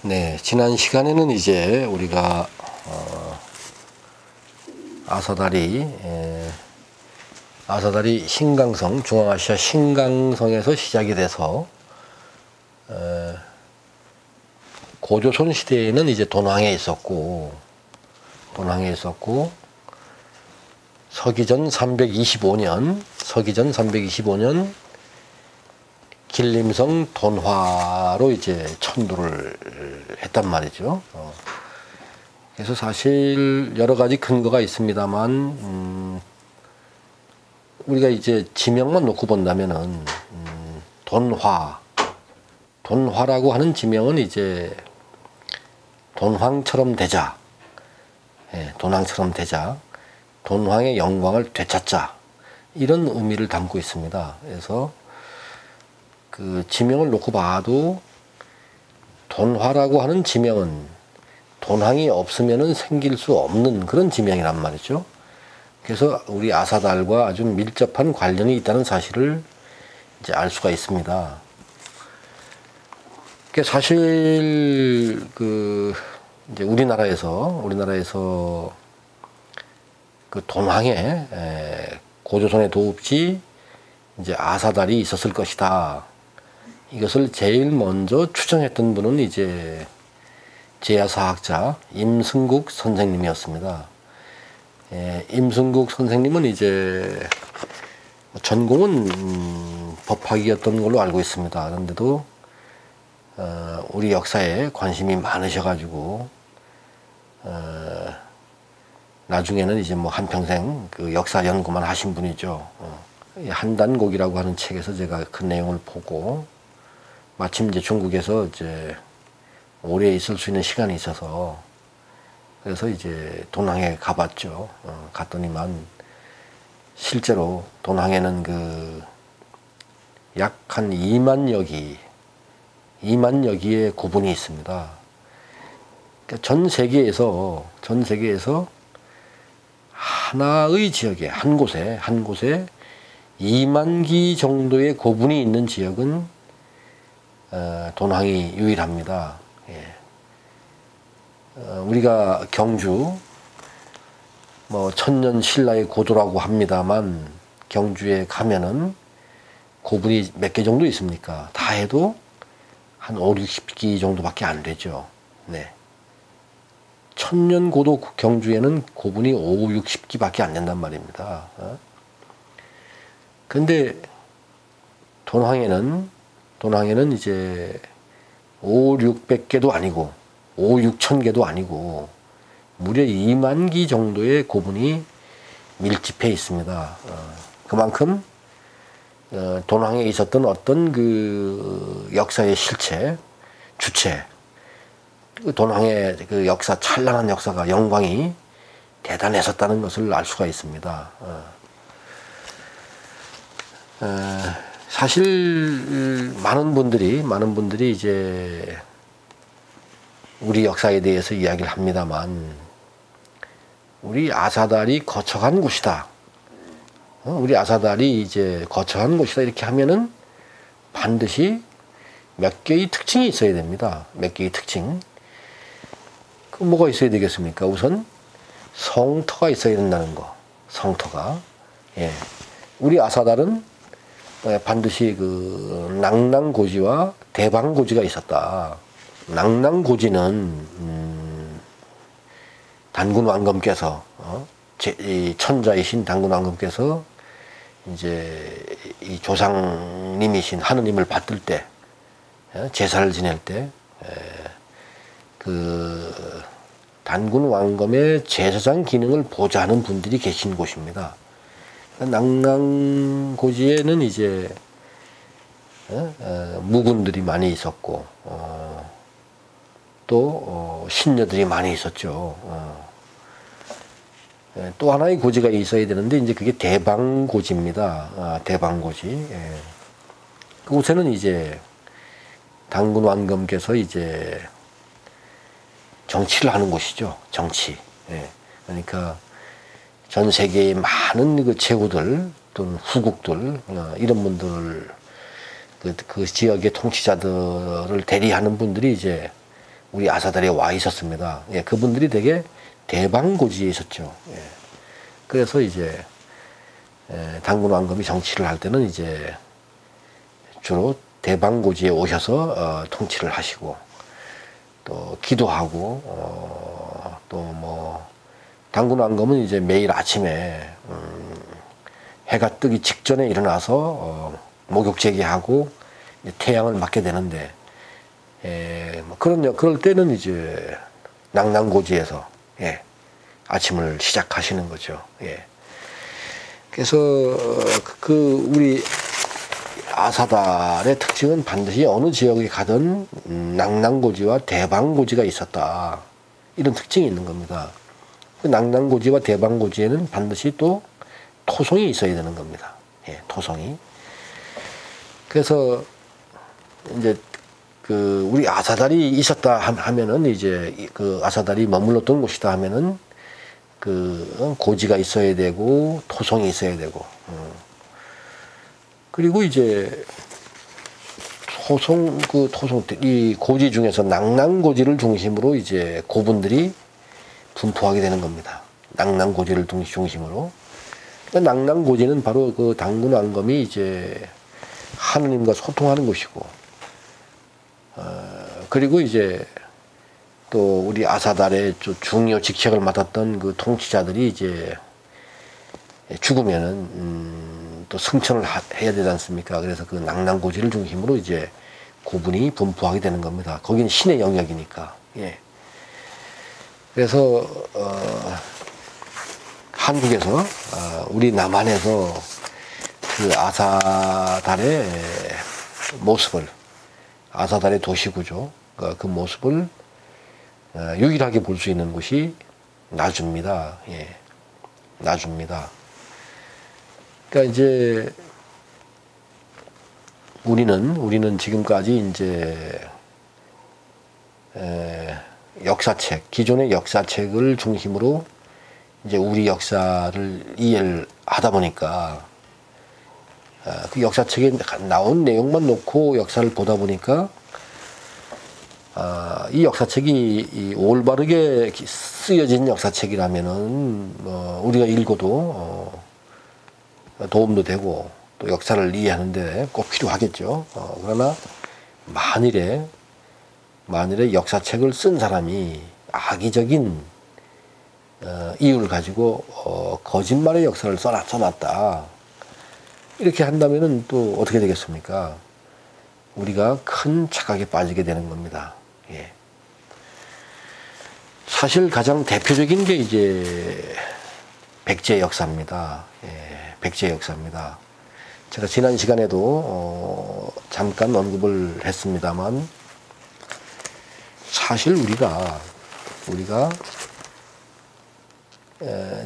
네, 지난 시간에는 이제 우리가 아사다리 신강성, 중앙아시아 신강성에서 시작이 돼서 고조선 시대에는 이제 돈왕에 있었고 서기전 325년 길림성 돈화로 이제 천도를 했단 말이죠. 그래서 사실 여러 가지 근거가 있습니다만, 우리가 이제 지명만 놓고 본다면은, 돈화라고 하는 지명은 이제 돈황처럼 되자, 돈황의 영광을 되찾자, 이런 의미를 담고 있습니다. 그래서 그 지명을 놓고 봐도 돈화라고 하는 지명은 돈황이 없으면은 생길 수 없는 그런 지명이란 말이죠. 그래서 우리 아사달과 아주 밀접한 관련이 있다는 사실을 이제 알 수가 있습니다. 사실 이제 우리나라에서 그 돈황에 고조선의 도읍지 이제 아사달이 있었을 것이다. 이것을 제일 먼저 추정했던 분은 이제 제야사학자 임승국 선생님이었습니다. 임승국 선생님은 이제 전공은 법학이었던 걸로 알고 있습니다. 그런데도 우리 역사에 관심이 많으셔가지고 나중에는 이제 뭐 한평생 그 역사 연구만 하신 분이죠. 한단곡이라고 하는 책에서 제가 그 내용을 보고 마침 이제 중국에서 이제 오래 있을 수 있는 시간이 있어서 그래서 이제 돈황에 가봤죠. 갔더니만 실제로 돈황에는 그 약 한 2만여 기의 고분이 있습니다. 그러니까 전 세계에서 하나의 지역에 한 곳에 2만 기 정도의 고분이 있는 지역은 돈황이 유일합니다. 우리가 경주 뭐 천년 신라의 고도라고 합니다만 경주에 가면은 고분이 몇 개 정도 있습니까? 다 해도 한 5, 60기 정도밖에 안 되죠. 네. 천년 고도 경주에는 고분이 5, 60기밖에 안 된단 말입니다. 근데 돈황에는 이제 5, 600개도 아니고 5, 6천 개도 아니고 무려 2만 기 정도의 고분이 밀집해 있습니다. 그만큼 돈황에 있었던 어떤 그 역사의 주체, 돈황의 그 역사, 찬란한 역사가 영광이 대단했었다는 것을 알 수가 있습니다. 사실 많은 분들이 이제 우리 역사에 대해서 이야기를 합니다만 우리 아사달이 거쳐간 곳이다. 우리 아사달이 이제 거쳐간 곳이다 이렇게 하면은 반드시 몇 개의 특징이 있어야 됩니다. 몇 개의 특징. 그 뭐가 있어야 되겠습니까? 우선 성터가 있어야 된다는 거. 성터가. 우리 아사달은 반드시 그 낭낭고지와 대방고지가 있었다. 낭낭고지는 단군 왕검께서 이 천자이신 단군 왕검께서 이제 이 조상님이신 하느님을 받들 때 제사를 지낼 때 그 단군 왕검의 제사장 기능을 보좌하는 분들이 계신 곳입니다. 낭낭고지에는 이제 무군들이 많이 있었고 또 신녀들이 많이 있었죠. 또 하나의 고지가 있어야 되는데 이제 그게 대방고지입니다. 대방고지. 그곳에는 이제 단군 왕검께서 이제 정치를 하는 곳이죠. 정치. 그러니까 전 세계의 많은 그 제후들 또는 후국들 이런 분들 그 지역의 통치자들을 대리하는 분들이 이제 우리 아사달에 와 있었습니다. 예, 그분들이 되게 대방고지에 있었죠. 예. 그래서 이제 당군 왕검이 정치를 할 때는 이제 주로 대방고지에 오셔서 통치를 하시고 또 기도하고 또 뭐 당군 왕검은 이제 매일 아침에 해가 뜨기 직전에 일어나서 목욕 제기하고 태양을 맞게 되는데 뭐 그럴 때는 이제 낭낭고지에서 아침을 시작하시는 거죠. 예. 그래서 우리 아사달의 특징은 반드시 어느 지역에 가든 낭낭고지와 대방고지가 있었다. 이런 특징이 있는 겁니다. 그 낭낭고지와 대방고지에는 반드시 또 토성이 있어야 되는 겁니다. 예, 토성이. 그래서 이제 우리 아사달이 있었다 하면은 이제 그 아사달이 머물렀던 곳이다 하면은 고지가 있어야 되고 토성이 있어야 되고 그리고 이제 토성 이 고지 중에서 낭낭고지를 중심으로 이제 고분들이 분포하게 되는 겁니다. 낭낭고지를 중심으로. 그러니까 낭낭고지는 바로 그 당군 왕검이 이제 하느님과 소통하는 곳이고, 그리고 이제 또 우리 아사달의 중요 직책을 맡았던 그 통치자들이 이제 죽으면은 또 승천을 해야 되지 않습니까? 그래서 그 낭낭고지를 중심으로 이제 고분이 분포하게 되는 겁니다. 거기는 신의 영역이니까. 예. 그래서 한국에서 우리 남한에서 그 아사달의 모습을, 아사달의 도시구조 그 모습을 유일하게 볼 수 있는 곳이 나주입니다. 예, 나주입니다. 그러니까 이제 우리는 지금까지 이제 역사책, 기존의 역사책을 중심으로 이제 우리 역사를 이해를 하다 보니까 그 역사책에 나온 내용만 놓고 역사를 보다 보니까 이 역사책이 올바르게 쓰여진 역사책이라면은 우리가 읽어도 도움도 되고 또 역사를 이해하는데 꼭 필요하겠죠. 그러나 만일에 역사책을 쓴 사람이 악의적인 이유를 가지고 거짓말의 역사를 써놨다. 이렇게 한다면은 또 어떻게 되겠습니까? 우리가 큰 착각에 빠지게 되는 겁니다. 예. 사실 가장 대표적인 게 이제 백제 역사입니다. 예, 백제 역사입니다. 제가 지난 시간에도 잠깐 언급을 했습니다만 사실 우리가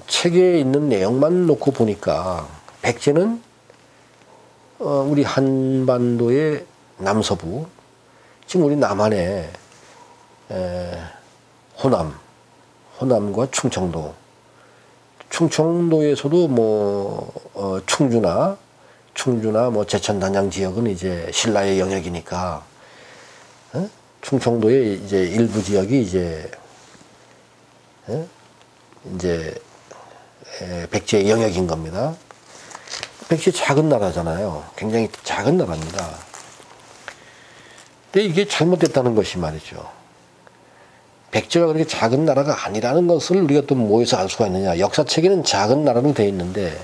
책에 있는 내용만 놓고 보니까 백제는 우리 한반도의 남서부, 지금 우리 남한의 호남과 충청도에서도 뭐 충주나 뭐 제천 단양 지역은 이제 신라의 영역이니까 충청도의 이제 일부 지역이 이제 백제의 영역인 겁니다. 백제 작은 나라잖아요. 굉장히 작은 나라입니다. 근데 이게 잘못됐다는 것이 말이죠. 백제가 그렇게 작은 나라가 아니라는 것을 우리가 또 뭐에서 알 수가 있느냐. 역사책에는 작은 나라로 되어 있는데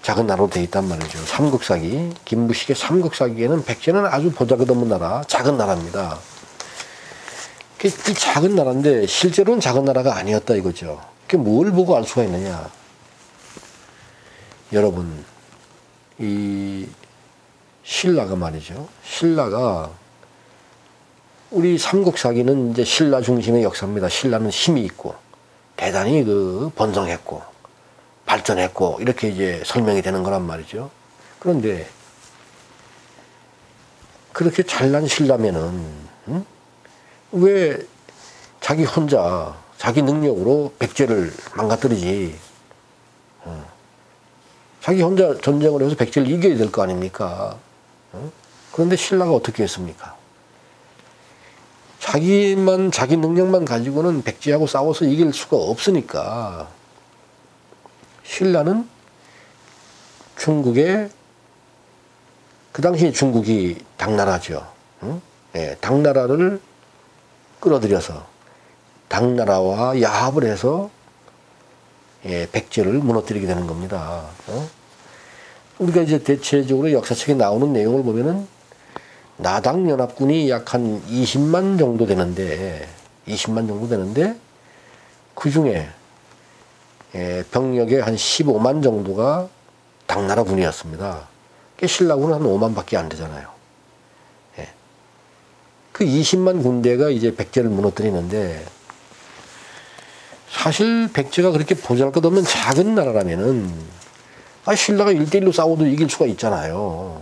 작은 나라로 되어 있단 말이죠. 삼국사기, 김부식의 삼국사기에는 백제는 아주 보잘것없는 나라, 작은 나라입니다. 이 작은 나라인데 실제로는 작은 나라가 아니었다 이거죠. 그게 뭘 보고 알 수가 있느냐. 여러분, 이 신라가 말이죠. 신라가 우리 삼국사기는 이제 신라 중심의 역사입니다. 신라는 힘이 있고 대단히 번성했고 발전했고 이렇게 이제 설명이 되는 거란 말이죠. 그런데 그렇게 잘난 신라면은 왜 자기 혼자 자기 능력으로 백제를 망가뜨리지? 자기 혼자 전쟁을 해서 백제를 이겨야 될 거 아닙니까? 그런데 신라가 어떻게 했습니까? 자기 능력만 가지고는 백제하고 싸워서 이길 수가 없으니까 신라는 중국의, 그 당시에 중국이 당나라죠. 응? 예, 당나라를 끌어들여서 당나라와 야합을 해서 예, 백제를 무너뜨리게 되는 겁니다. 우리가 이제 대체적으로 역사책에 나오는 내용을 보면은 나당 연합군이 약 한 20만 정도 되는데, 그 중에 예, 병력의 한 15만 정도가 당나라 군이었습니다. 신라군은 한 5만밖에 안 되잖아요. 예. 그 20만 군대가 이제 백제를 무너뜨리는데, 사실 백제가 그렇게 보잘것없는 작은 나라라면은 신라가 1대1로 싸워도 이길 수가 있잖아요.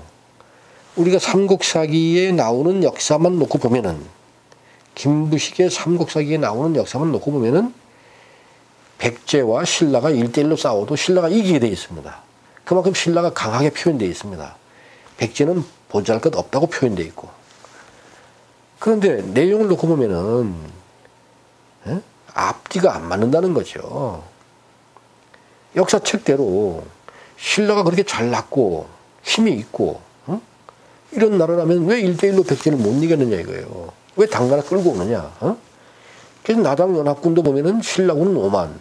우리가 삼국사기에 나오는 역사만 놓고 보면은, 김부식의 삼국사기에 나오는 역사만 놓고 보면은 백제와 신라가 1대1로 싸워도 신라가 이기게 되어 있습니다. 그만큼 신라가 강하게 표현되어 있습니다. 백제는 보잘것없다고 표현되어 있고. 그런데 내용을 놓고 보면은 앞뒤가 안 맞는다는 거죠. 역사책대로 신라가 그렇게 잘났고 힘이 있고 이런 나라라면 왜 1대1로 백제를 못 이겼느냐 이거예요. 왜 당나라 끌고 오느냐. 그래서 나당 연합군도 보면은 신라군은 5만,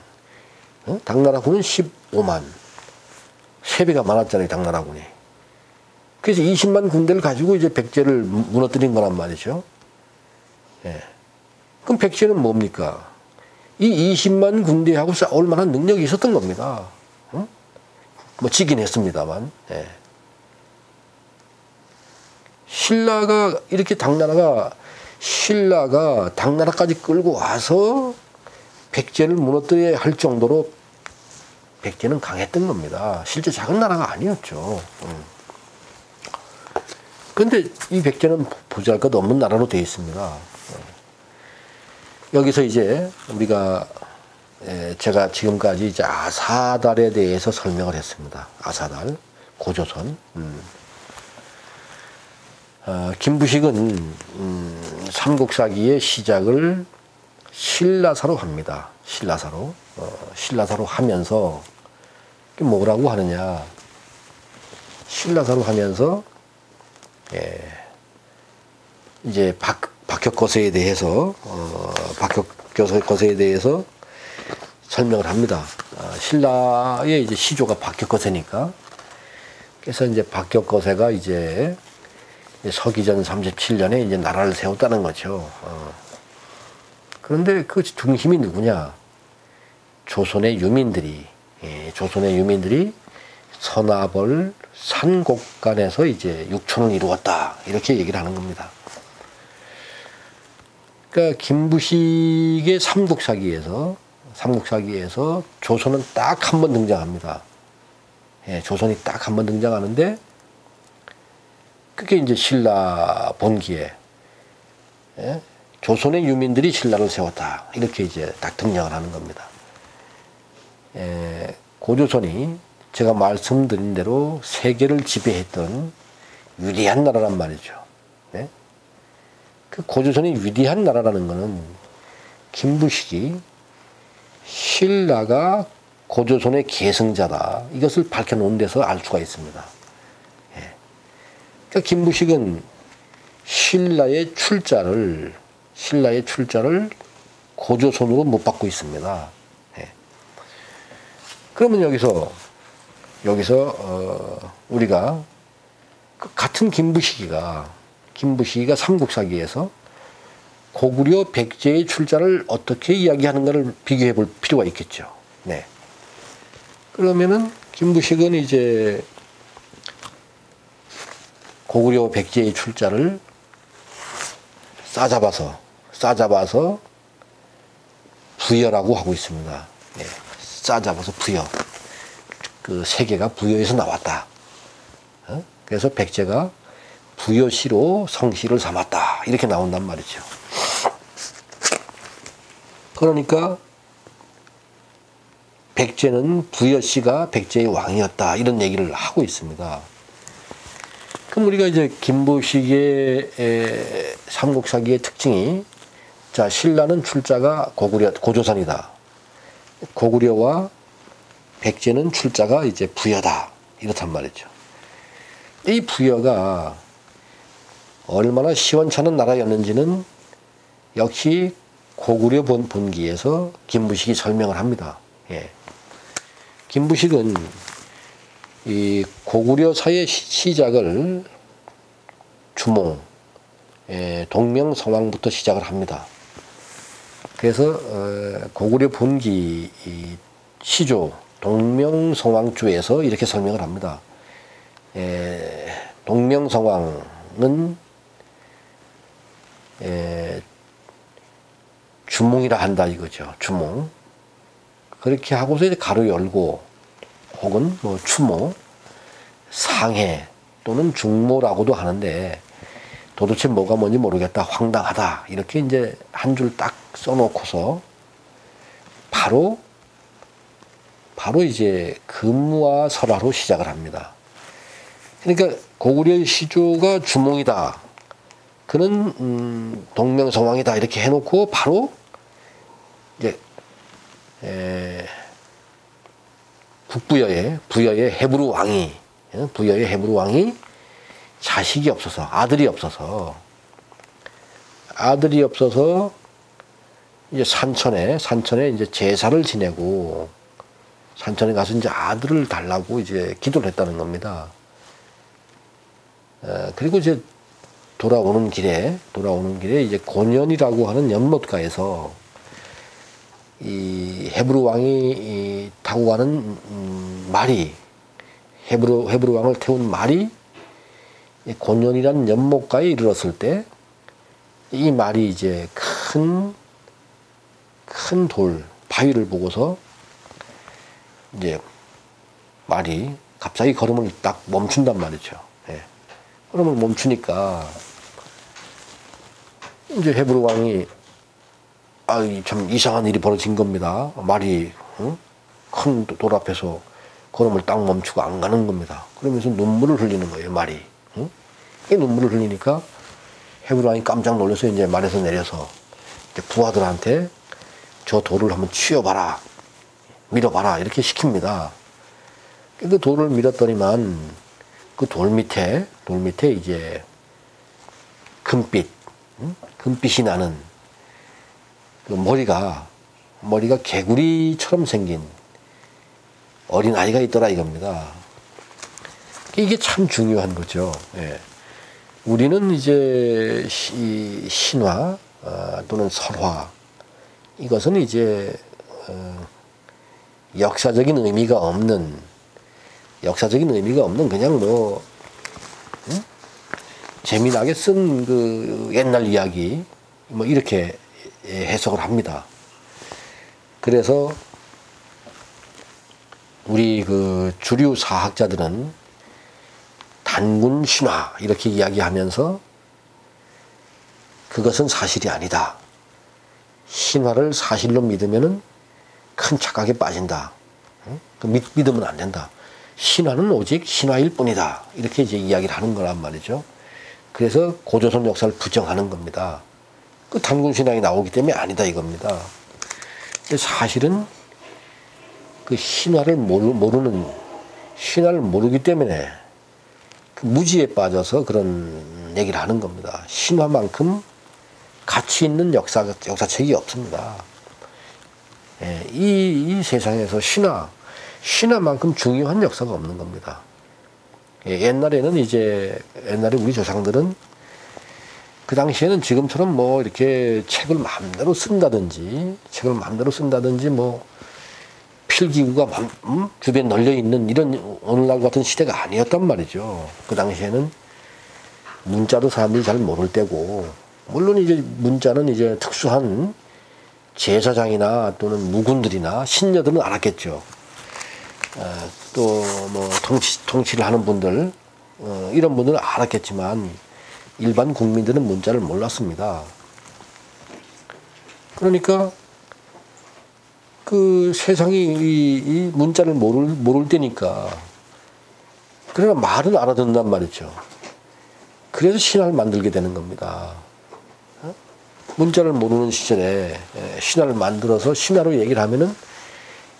당나라군은 15만. 3배가 많았잖아요, 당나라군이. 그래서 20만 군대를 가지고 이제 백제를 무너뜨린 거란 말이죠. 예. 그럼 백제는 뭡니까? 이 20만 군대하고 싸울 만한 능력이 있었던 겁니다. 뭐 지긴 했습니다만. 예. 신라가 당나라까지 끌고 와서 백제를 무너뜨려야 할 정도로 백제는 강했던 겁니다. 실제 작은 나라가 아니었죠. 그런데 이 백제는 보잘것없는 나라로 되어 있습니다. 여기서 이제 우리가 제가 지금까지 이제 아사달에 대해서 설명을 했습니다. 아사달, 고조선. 김부식은 삼국사기의 시작을 신라사로 합니다. 신라사로 하면서 뭐라고 하느냐? 신라사로 하면서 이제 박혁거세에 대해서 설명을 합니다. 신라의 이제 시조가 박혁거세니까. 그래서 이제 박혁거세가 이제 서기전 37년에 이제 나라를 세웠다는 거죠. 그런데 그 중심이 누구냐? 조선의 유민들이 서나벌 산곡간에서 이제 육촌을 이루었다. 이렇게 얘기를 하는 겁니다. 그러니까 김부식의 삼국사기에서 조선은 딱 한 번 등장합니다. 조선이 딱 한 번 등장하는데, 그게 이제 신라 본기에 조선의 유민들이 신라를 세웠다. 이렇게 이제 딱 등장을 하는 겁니다. 고조선이 제가 말씀드린 대로 세계를 지배했던 위대한 나라란 말이죠. 그 고조선이 위대한 나라라는 것은 김부식이 신라가 고조선의 계승자다. 이것을 밝혀놓은 데서 알 수가 있습니다. 그러니까 김부식은 신라의 출자를 고조선으로 못 받고 있습니다. 그러면 여기서 우리가 같은 김부식이가 삼국사기에서 고구려 백제의 출자를 어떻게 이야기하는가를 비교해 볼 필요가 있겠죠. 네. 그러면은 김부식은 이제 고구려 백제의 출자를 싸잡아서 부여라고 하고 있습니다. 네. 싸잡아서 부여. 그 세계가 부여에서 나왔다. 그래서 백제가 부여시로 성씨를 삼았다. 이렇게 나온단 말이죠. 그러니까 백제는 부여씨가 백제의 왕이었다. 이런 얘기를 하고 있습니다. 그럼 우리가 이제 김부식의 삼국사기의 특징이 자, 신라는 출자가 고조선이다. 고구려와 백제는 출자가 이제 부여다. 이렇단 말이죠. 이 부여가 얼마나 시원찮은 나라였는지는 역시 고구려 본기에서 김부식이 설명을 합니다. 예. 김부식은 이 고구려사의 시작을 주몽, 동명성왕부터 시작을 합니다. 그래서 고구려 본기 시조 동명성왕주에서 이렇게 설명을 합니다. 동명성왕은 주몽이라 한다 이거죠. 주몽. 그렇게 하고서 이제 가로 열고 혹은 뭐 추모, 상해 또는 중모라고도 하는데 도대체 뭐가 뭔지 모르겠다, 황당하다 이렇게 이제 한 줄 딱 써놓고서 바로 이제 금와 설화로 시작을 합니다. 그러니까 고구려 시조가 주몽이다. 그는 동명성왕이다 이렇게 해놓고 바로 이제 부여의 헤브루 왕이 자식이 없어서 아들이 없어서 이제 산천에 이제 제사를 지내고 산천에 가서 이제 아들을 달라고 이제 기도를 했다는 겁니다. 그리고 이제 돌아오는 길에 이제 곤연이라고 하는 연못가에서 이 헤브루 왕이 타고 가는 말이 헤브루 왕을 태운 말이 곤연이라는 연못가에 이르렀을 때 이 말이 이제 큰 돌 바위를 보고서 이제 말이 갑자기 걸음을 딱 멈춘단 말이죠. 예. 걸음을 멈추니까 이제 헤브루 왕이 참 이상한 일이 벌어진 겁니다. 말이 큰 돌 앞에서 걸음을 딱 멈추고 안 가는 겁니다. 그러면서 눈물을 흘리는 거예요, 말이. 이 눈물을 흘리니까 헤브루 왕이 깜짝 놀라서 이제 말에서 내려서 이제 부하들한테 저 돌을 한번 치워봐라, 밀어봐라 이렇게 시킵니다. 그 돌을 밀었더니만 그 돌 밑에 이제 금빛이 나는 그 머리가 개구리처럼 생긴 어린 아이가 있더라 이겁니다. 이게 참 중요한 거죠. 예. 우리는 이제 신화 또는 설화 이것은 이제 역사적인 의미가 없는 그냥 뭐 재미나게 쓴 그 옛날 이야기 뭐 이렇게 해석을 합니다. 그래서 우리 그 주류 사학자들은 단군 신화 이렇게 이야기하면서 그것은 사실이 아니다. 신화를 사실로 믿으면은 큰 착각에 빠진다. 믿으면 안 된다. 신화는 오직 신화일 뿐이다. 이렇게 이제 이야기를 하는 거란 말이죠. 그래서 고조선 역사를 부정하는 겁니다. 그 단군 신화가 나오기 때문에 아니다 이겁니다. 근데 사실은 그 신화를 모르기 때문에 그 무지에 빠져서 그런 얘기를 하는 겁니다. 신화만큼 가치 있는 역사책이 없습니다. 예, 이 세상에서 신화만큼 중요한 역사가 없는 겁니다. 예, 옛날에 우리 조상들은 그 당시에는 지금처럼 뭐 이렇게 책을 마음대로 쓴다든지 뭐 필기구가 주변에 널려 있는 이런 오늘날 같은 시대가 아니었단 말이죠. 그 당시에는 문자도 사람들이 잘 모를 때고, 물론 이제 문자는 이제 특수한 제사장이나 또는 무군들이나 신녀들은 알았겠죠. 또 뭐 통치를 하는 분들 이런 분들은 알았겠지만 일반 국민들은 문자를 몰랐습니다. 그러니까 그 세상이 이 문자를 모를 때니까 그러나 말은 알아듣는단 말이죠. 그래서 신화를 만들게 되는 겁니다. 문자를 모르는 시절에 신화를 만들어서 신화로 얘기를 하면은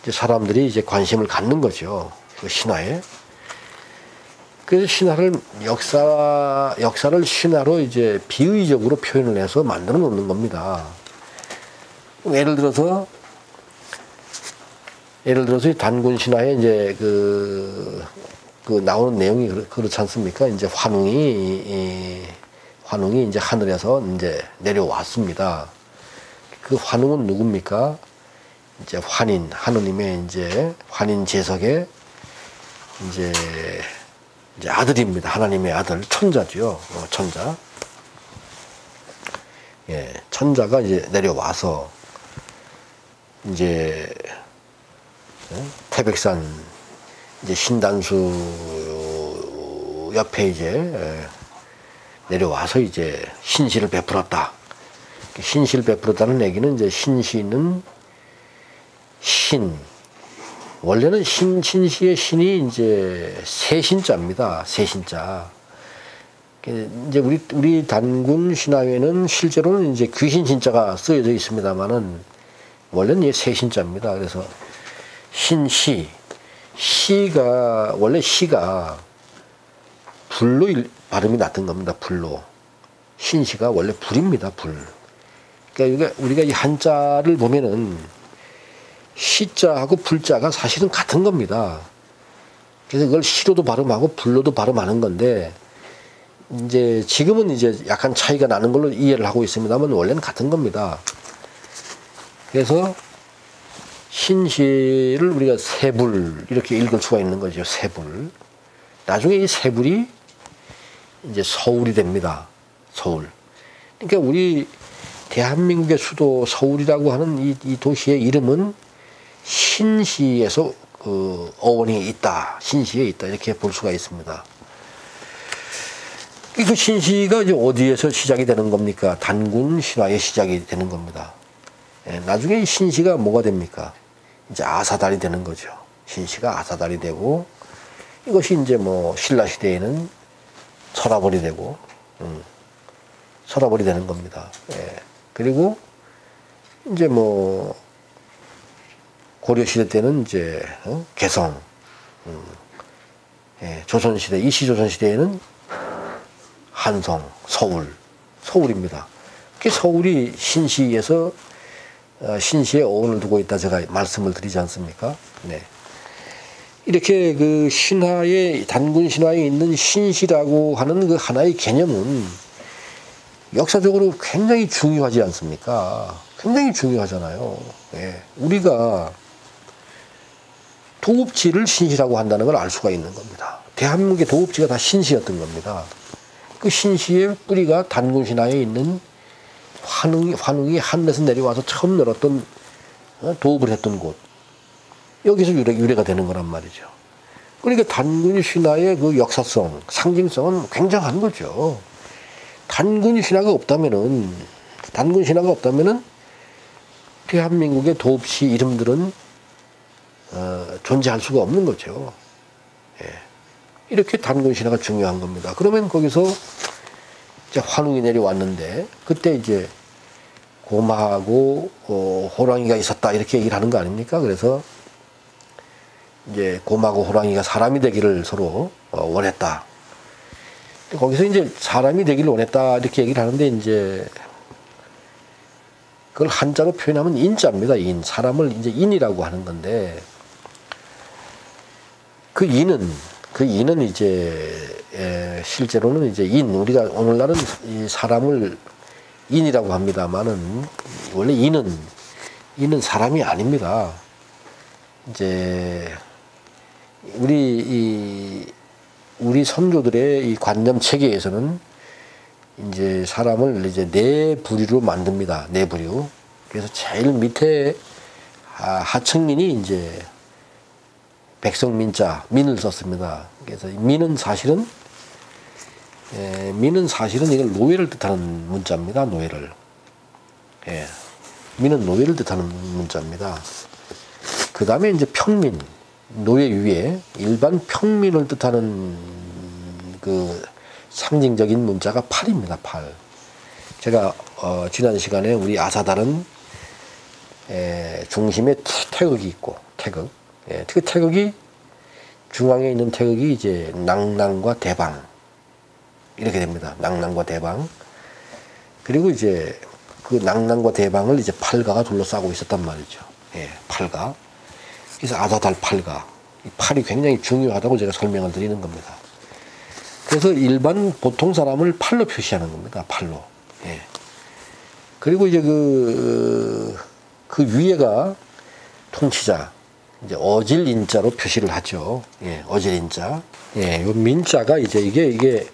이제 사람들이 이제 관심을 갖는 거죠. 그 신화에. 그래서 신화를 역사를 신화로 이제 비의적으로 표현을 해서 만들어 놓는 겁니다. 예를 들어서 이 단군 신화에 이제 그 나오는 내용이 그렇지 않습니까? 이제 환웅이 이제 하늘에서 이제 내려왔습니다. 그 환웅은 누굽니까? 이제 하느님의 이제 환인 제석의 이제 아들입니다. 하나님의 아들, 천자죠. 천자. 예, 천자가 이제 내려와서 이제 태백산 이제 신단수 옆에 이제 내려와서 이제 신시를 베풀었다. 신시를 베풀었다는 얘기는 이제 신시는 원래는 신시의 신이 이제 세신자입니다. 세신자. 이제 우리 단군 신화에는 실제로는 이제 귀신 신자가 쓰여져 있습니다만은 원래는 이게 세신자입니다. 그래서 원래 시가 불로 발음이 났던 겁니다. 불로. 신시가 원래 불입니다. 불. 그러니까 우리가 이 한자를 보면은 시자하고 불자가 사실은 같은 겁니다. 그래서 그걸 시로도 발음하고 불로도 발음하는 건데, 이제 지금은 이제 약간 차이가 나는 걸로 이해를 하고 있습니다만 원래는 같은 겁니다. 그래서 신시를 우리가 세불 이렇게 읽을 수가 있는 거죠. 세불. 나중에 이 세불이 이제 서울이 됩니다. 서울. 그러니까 우리 대한민국의 수도 서울이라고 하는 이 도시의 이름은 신시에서 그 어원이 있다. 신시에 있다. 이렇게 볼 수가 있습니다. 그 신시가 이제 어디에서 시작이 되는 겁니까? 단군 신화의 시작이 되는 겁니다. 예, 나중에 이 신시가 뭐가 됩니까? 이제 아사달이 되는 거죠. 신시가 아사달이 되고, 이것이 이제 뭐 신라 시대에는 설화벌이 되고, 설화벌이 되는 겁니다. 예. 그리고 이제 뭐 고려 시대 때는 이제 개성, 예. 조선 시대, 이시조선 시대에는 한성, 서울입니다. 그 서울이 신시에서 신시의 어원을 두고 있다 제가 말씀을 드리지 않습니까? 네. 이렇게 그 단군 신화에 있는 신시라고 하는 그 하나의 개념은 역사적으로 굉장히 중요하지 않습니까? 굉장히 중요하잖아요. 예. 우리가 도읍지를 신시라고 한다는 걸 알 수가 있는 겁니다. 대한민국의 도읍지가 다 신시였던 겁니다. 그 신시의 뿌리가 단군 신화에 있는 환웅이 하늘에서 내려와서 처음 열었던 도읍을 했던 곳, 여기서 유래가 되는 거란 말이죠. 그러니까 단군 신화의 그 역사성, 상징성은 굉장한 거죠. 단군 신화가 없다면은 대한민국의 도읍시 이름들은 존재할 수가 없는 거죠. 예. 이렇게 단군 신화가 중요한 겁니다. 그러면 거기서 이제 환웅이 내려왔는데, 그때 이제 고마하고 호랑이가 있었다 이렇게 얘기를 하는 거 아닙니까? 그래서 이제 고마하고 호랑이가 사람이 되기를 서로 원했다. 거기서 이제 사람이 되기를 원했다 이렇게 얘기를 하는데, 이제 그걸 한자로 표현하면 인자입니다. 사람을 이제 인이라고 하는 건데, 그 인은 이제 실제로는 이제 우리가 오늘날은 이 사람을 인이라고 합니다만은 원래 인은 사람이 아닙니다. 이제 우리 선조들의 이 관념 체계에서는 이제 사람을 이제 네 부류로 만듭니다. 네 부류. 그래서 제일 밑에 하층민이 이제 백성민자, 민을 썼습니다. 그래서 민은 사실은 이걸 노예를 뜻하는 문자입니다. 노예를. 예. 민은 노예를 뜻하는 문자입니다. 그 다음에 이제 평민, 노예 위에 일반 평민을 뜻하는 그 상징적인 문자가 팔입니다. 팔. 제가 지난 시간에 우리 아사달은 중심에 태극이 있고 태극, 그 태극이 중앙에 있는 태극이 이제 낭랑과 대방 이렇게 됩니다. 낭랑과 대방. 그리고 이제 그 낭랑과 대방을 이제 팔가가 둘러싸고 있었단 말이죠. 팔가. 그래서 아사달 팔가. 이 팔이 굉장히 중요하다고 제가 설명을 드리는 겁니다. 그래서 일반 보통 사람을 팔로 표시하는 겁니다. 팔로. 그리고 이제 그 위에가 통치자. 이제 어질인자로 표시를 하죠. 어질인자. 요 민자가 이제 이게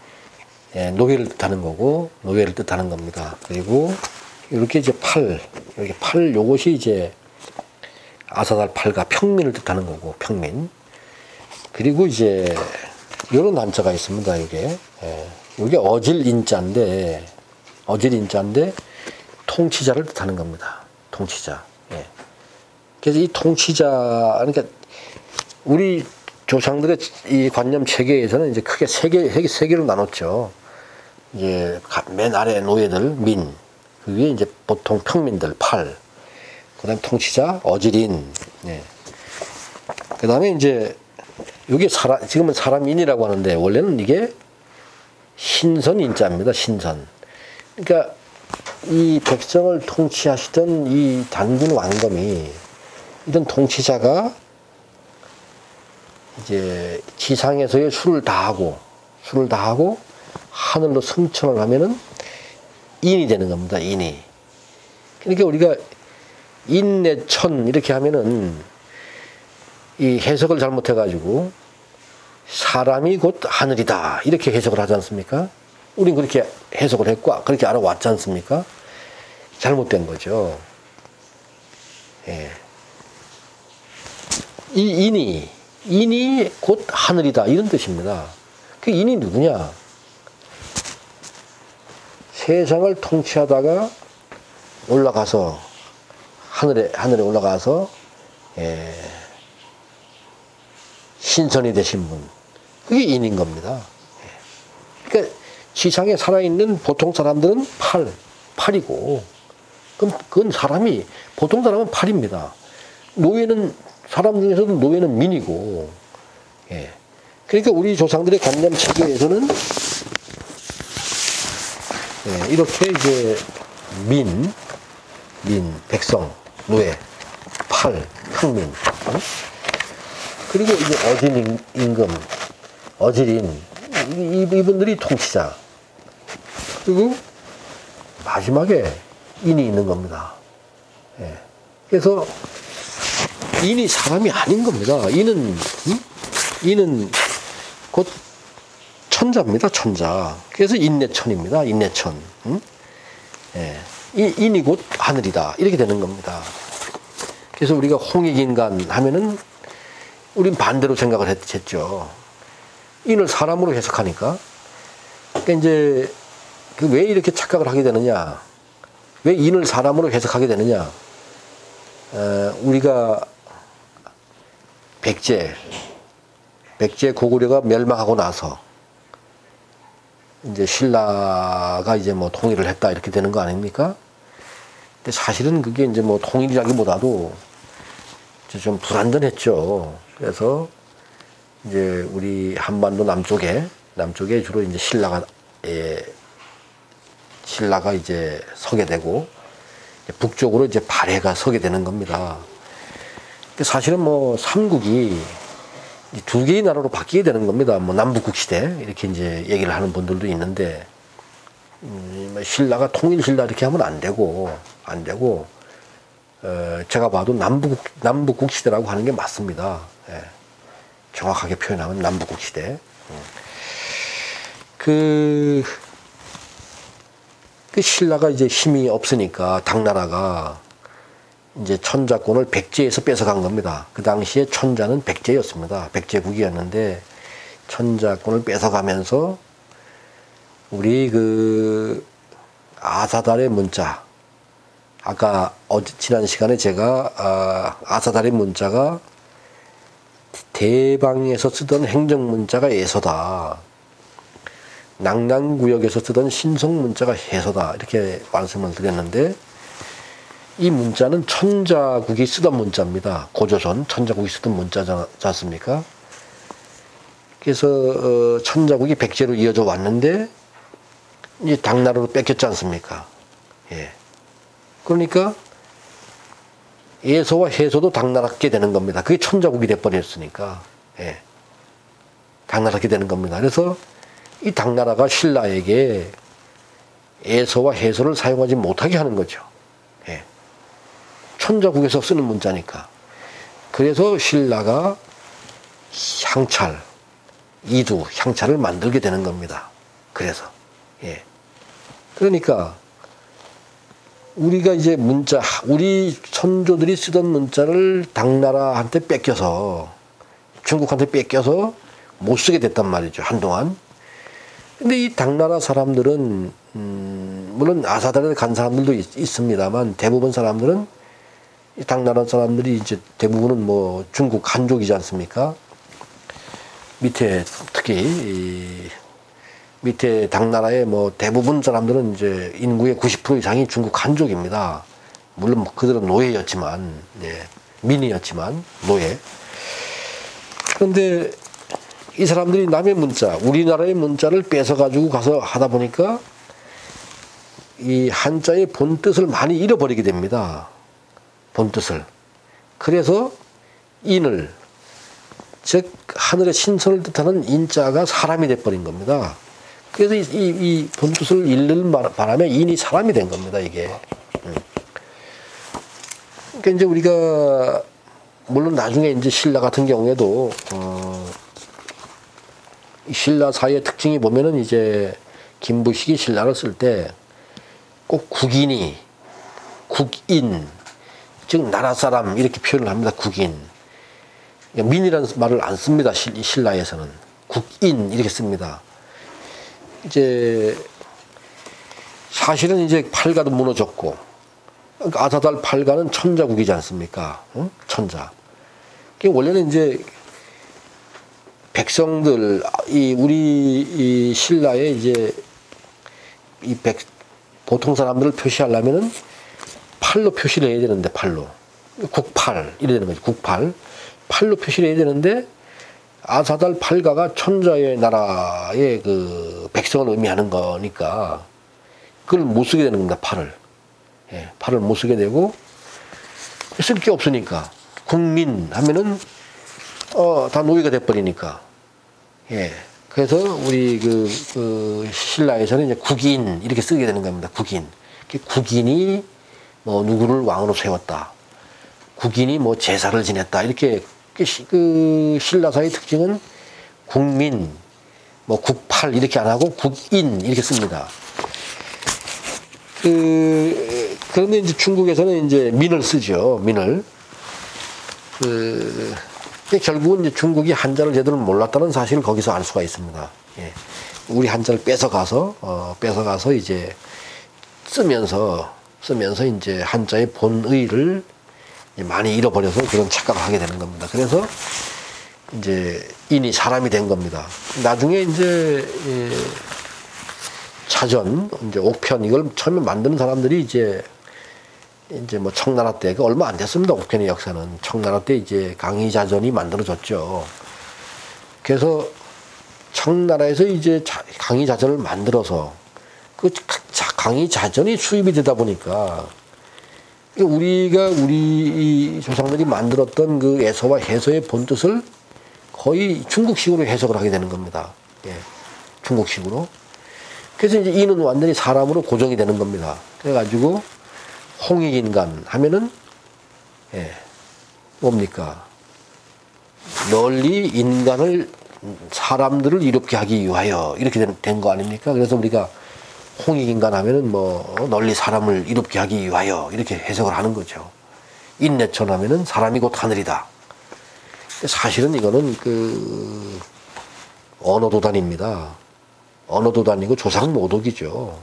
노예를 뜻하는 거고, 노예를 뜻하는 겁니다. 그리고 이렇게 이제 이렇게 요것이 이제 아사달 팔가 평민을 뜻하는 거고, 평민. 그리고 이제 요런 한자가 있습니다. 이게 어질인자인데 통치자를 뜻하는 겁니다. 통치자. 그래서 이 통치자, 그러니까 우리 조상들의 이 관념 체계에서는 이제 크게 세 개로 나눴죠. 이제 맨 아래 노예들 민, 그 위에 이제 보통 평민들 팔, 그다음 통치자 어질인. 그다음에 이제 이게 지금은 사람인이라고 하는데 원래는 이게 신선인자입니다. 신선. 그러니까 이 백성을 통치하시던 이 단군 왕검이 이런 통치자가 이제 지상에서의 수를 다하고 하늘로 승천을 하면은 인이 되는 겁니다. 인이. 그러니까 우리가 인내천 이렇게 하면은 이 해석을 잘못해가지고 사람이 곧 하늘이다 이렇게 해석을 하지 않습니까? 우린 그렇게 해석을 했고 그렇게 알아왔지 않습니까? 잘못된 거죠. 이 인이 곧 하늘이다 이런 뜻입니다. 그 인이 누구냐? 세상을 통치하다가 올라가서 하늘에 올라가서 신선이 되신 분, 그게 인인 겁니다. 그러니까 지상에 살아있는 보통 사람들은 팔이고, 그건 보통 사람은 팔입니다. 사람 중에서도 노예는 민이고, 그러니까 우리 조상들의 관념 체계에서는 이렇게 이제 백성, 노예, 평민, 그리고 이제 어질인, 이분들이 통치자, 그리고 마지막에 인이 있는 겁니다. 그래서 인이 사람이 아닌 겁니다. 인은 곧 천자입니다. 천자. 그래서 인내천입니다. 인내천. 인이 곧 하늘이다. 이렇게 되는 겁니다. 그래서 우리가 홍익인간 하면은 우린 반대로 생각을 했죠. 인을 사람으로 해석하니까. 그러니까 이제 왜 이렇게 착각을 하게 되느냐? 왜 인을 사람으로 해석하게 되느냐? 우리가 백제 고구려가 멸망하고 나서 이제 신라가 이제 뭐 통일을 했다 이렇게 되는 거 아닙니까? 근데 사실은 그게 이제 뭐 통일이라기보다도 좀 불완전했죠. 그래서 이제 우리 한반도 남쪽에 주로 이제 신라가 이제 서게 되고 북쪽으로 이제 발해가 서게 되는 겁니다. 근데 사실은 뭐 삼국이 두 개의 나라로 바뀌게 되는 겁니다. 뭐 남북국 시대 이렇게 이제 얘기를 하는 분들도 있는데 신라가 통일 신라 이렇게 하면 안 되고 제가 봐도 남북국 시대라고 하는 게 맞습니다. 정확하게 표현하면 남북국 시대. 그 신라가 이제 힘이 없으니까 당나라가 이제 천자권을 백제에서 뺏어간 겁니다. 그 당시에 천자는 백제였습니다. 백제국이었는데 천자권을 뺏어가면서 우리 그 아사달의 문자, 아까 지난 시간에 제가 아사달의 문자가 대방에서 쓰던 행정문자가 에서다. 낭랑구역에서 쓰던 신성 문자가 해서다 이렇게 말씀을 드렸는데, 이 문자는 천자국이 쓰던 문자입니다. 고조선 천자국이 쓰던 문자지 않습니까? 그래서 천자국이 백제로 이어져 왔는데 이제 당나라로 뺏겼지 않습니까? 예. 그러니까 예서와 해서도 당나라께 되는 겁니다. 그게 천자국이 돼버렸으니까. 예. 당나라께 되는 겁니다. 그래서 이 당나라가 신라에게 예서와 해서를 사용하지 못하게 하는 거죠. 예. 천자국에서 쓰는 문자니까. 그래서 신라가 향찰, 이두, 향찰을 만들게 되는 겁니다. 그래서. 예. 그러니까 우리가 이제 문자, 우리 선조들이 쓰던 문자를 당나라한테 뺏겨서, 중국한테 뺏겨서 못 쓰게 됐단 말이죠, 한동안. 근데 이 당나라 사람들은, 물론 아사달에 간 사람들도 있습니다만, 대부분 사람들은, 이 당나라 사람들이 이제 대부분은 뭐 중국 한족이지 않습니까? 밑에, 특히, 밑에 당나라의 뭐 대부분 사람들은 이제 인구의 90% 이상이 중국 한족입니다. 물론 뭐 그들은 노예였지만, 예, 민이었지만, 노예. 그런데 이 사람들이 남의 문자, 우리나라의 문자를 뺏어가지고 가서 하다 보니까 이 한자의 본뜻을 많이 잃어버리게 됩니다. 본뜻을. 그래서 인을, 즉 하늘의 신선을 뜻하는 인자가 사람이 돼버린 겁니다. 그래서 이 본뜻을 잃는 바람에 인이 사람이 된 겁니다, 이게. 그러니까 이제 우리가, 물론 나중에 이제 신라 같은 경우에도, 신라 사회의 특징이 보면은 이제 김부식이 신라를 쓸 때 꼭 국인이, 국인, 즉 나라 사람 이렇게 표현을 합니다. 국인. 민이라는 말을 안 씁니다. 신라에서는. 국인 이렇게 씁니다. 이제 사실은 이제 팔가도 무너졌고, 그러니까 아사달 팔가는 천자국이지 않습니까? 응? 천자. 원래는 이제 백성들, 우리 신라에 이제 보통 사람들을 표시하려면은 팔로 표시를 해야 되는데, 팔로. 국팔, 이래 되는 거죠. 국팔. 팔로 표시를 해야 되는데, 아사달 팔가가 천자의 나라의 그 백성을 의미하는 거니까, 그걸 못 쓰게 되는 겁니다, 팔을. 예, 팔을 못 쓰게 되고, 쓸 게 없으니까. 국민 하면은, 다 노예가 돼버리니까. 예. 그래서 우리 신라에서는 이제 국인, 이렇게 쓰게 되는 겁니다. 국인. 국인이 뭐 누구를 왕으로 세웠다. 국인이 뭐 제사를 지냈다. 이렇게 그 신라사의 특징은 국민, 뭐 국팔 이렇게 안 하고 국인 이렇게 씁니다. 그런데 이제 중국에서는 이제 민을 쓰죠. 민을. 결국은 이제 중국이 한자를 제대로 몰랐다는 사실을 거기서 알 수가 있습니다. 예. 우리 한자를 뺏어가서 이제 쓰면서 이제 한자의 본의를 많이 잃어버려서 그런 착각을 하게 되는 겁니다. 그래서 이제 인이 사람이 된 겁니다. 나중에 이제 차전, 이제 옥편 이걸 처음에 만드는 사람들이 이제 뭐 청나라 때, 얼마 안 됐습니다. 옥편의 역사는. 청나라 때 이제 강의자전이 만들어졌죠. 그래서 청나라에서 이제 강의자전을 만들어서 그 강의자전이 수입이 되다 보니까 우리 조상들이 만들었던 그 에서와 해서의 본뜻을 거의 중국식으로 해석을 하게 되는 겁니다. 예, 중국식으로. 그래서 이제 이는 완전히 사람으로 고정이 되는 겁니다. 그래가지고 홍익인간 하면은, 예, 뭡니까? 널리 사람들을 이롭게 하기 위하여 이렇게 된 거 아닙니까? 그래서 우리가 홍익인간 하면은 뭐 널리 사람을 이롭게 하기 위하여 이렇게 해석을 하는 거죠. 인내천 하면은 사람이 곧 하늘이다. 사실은 이거는 언어도단입니다. 언어도단이고 조상모독이죠.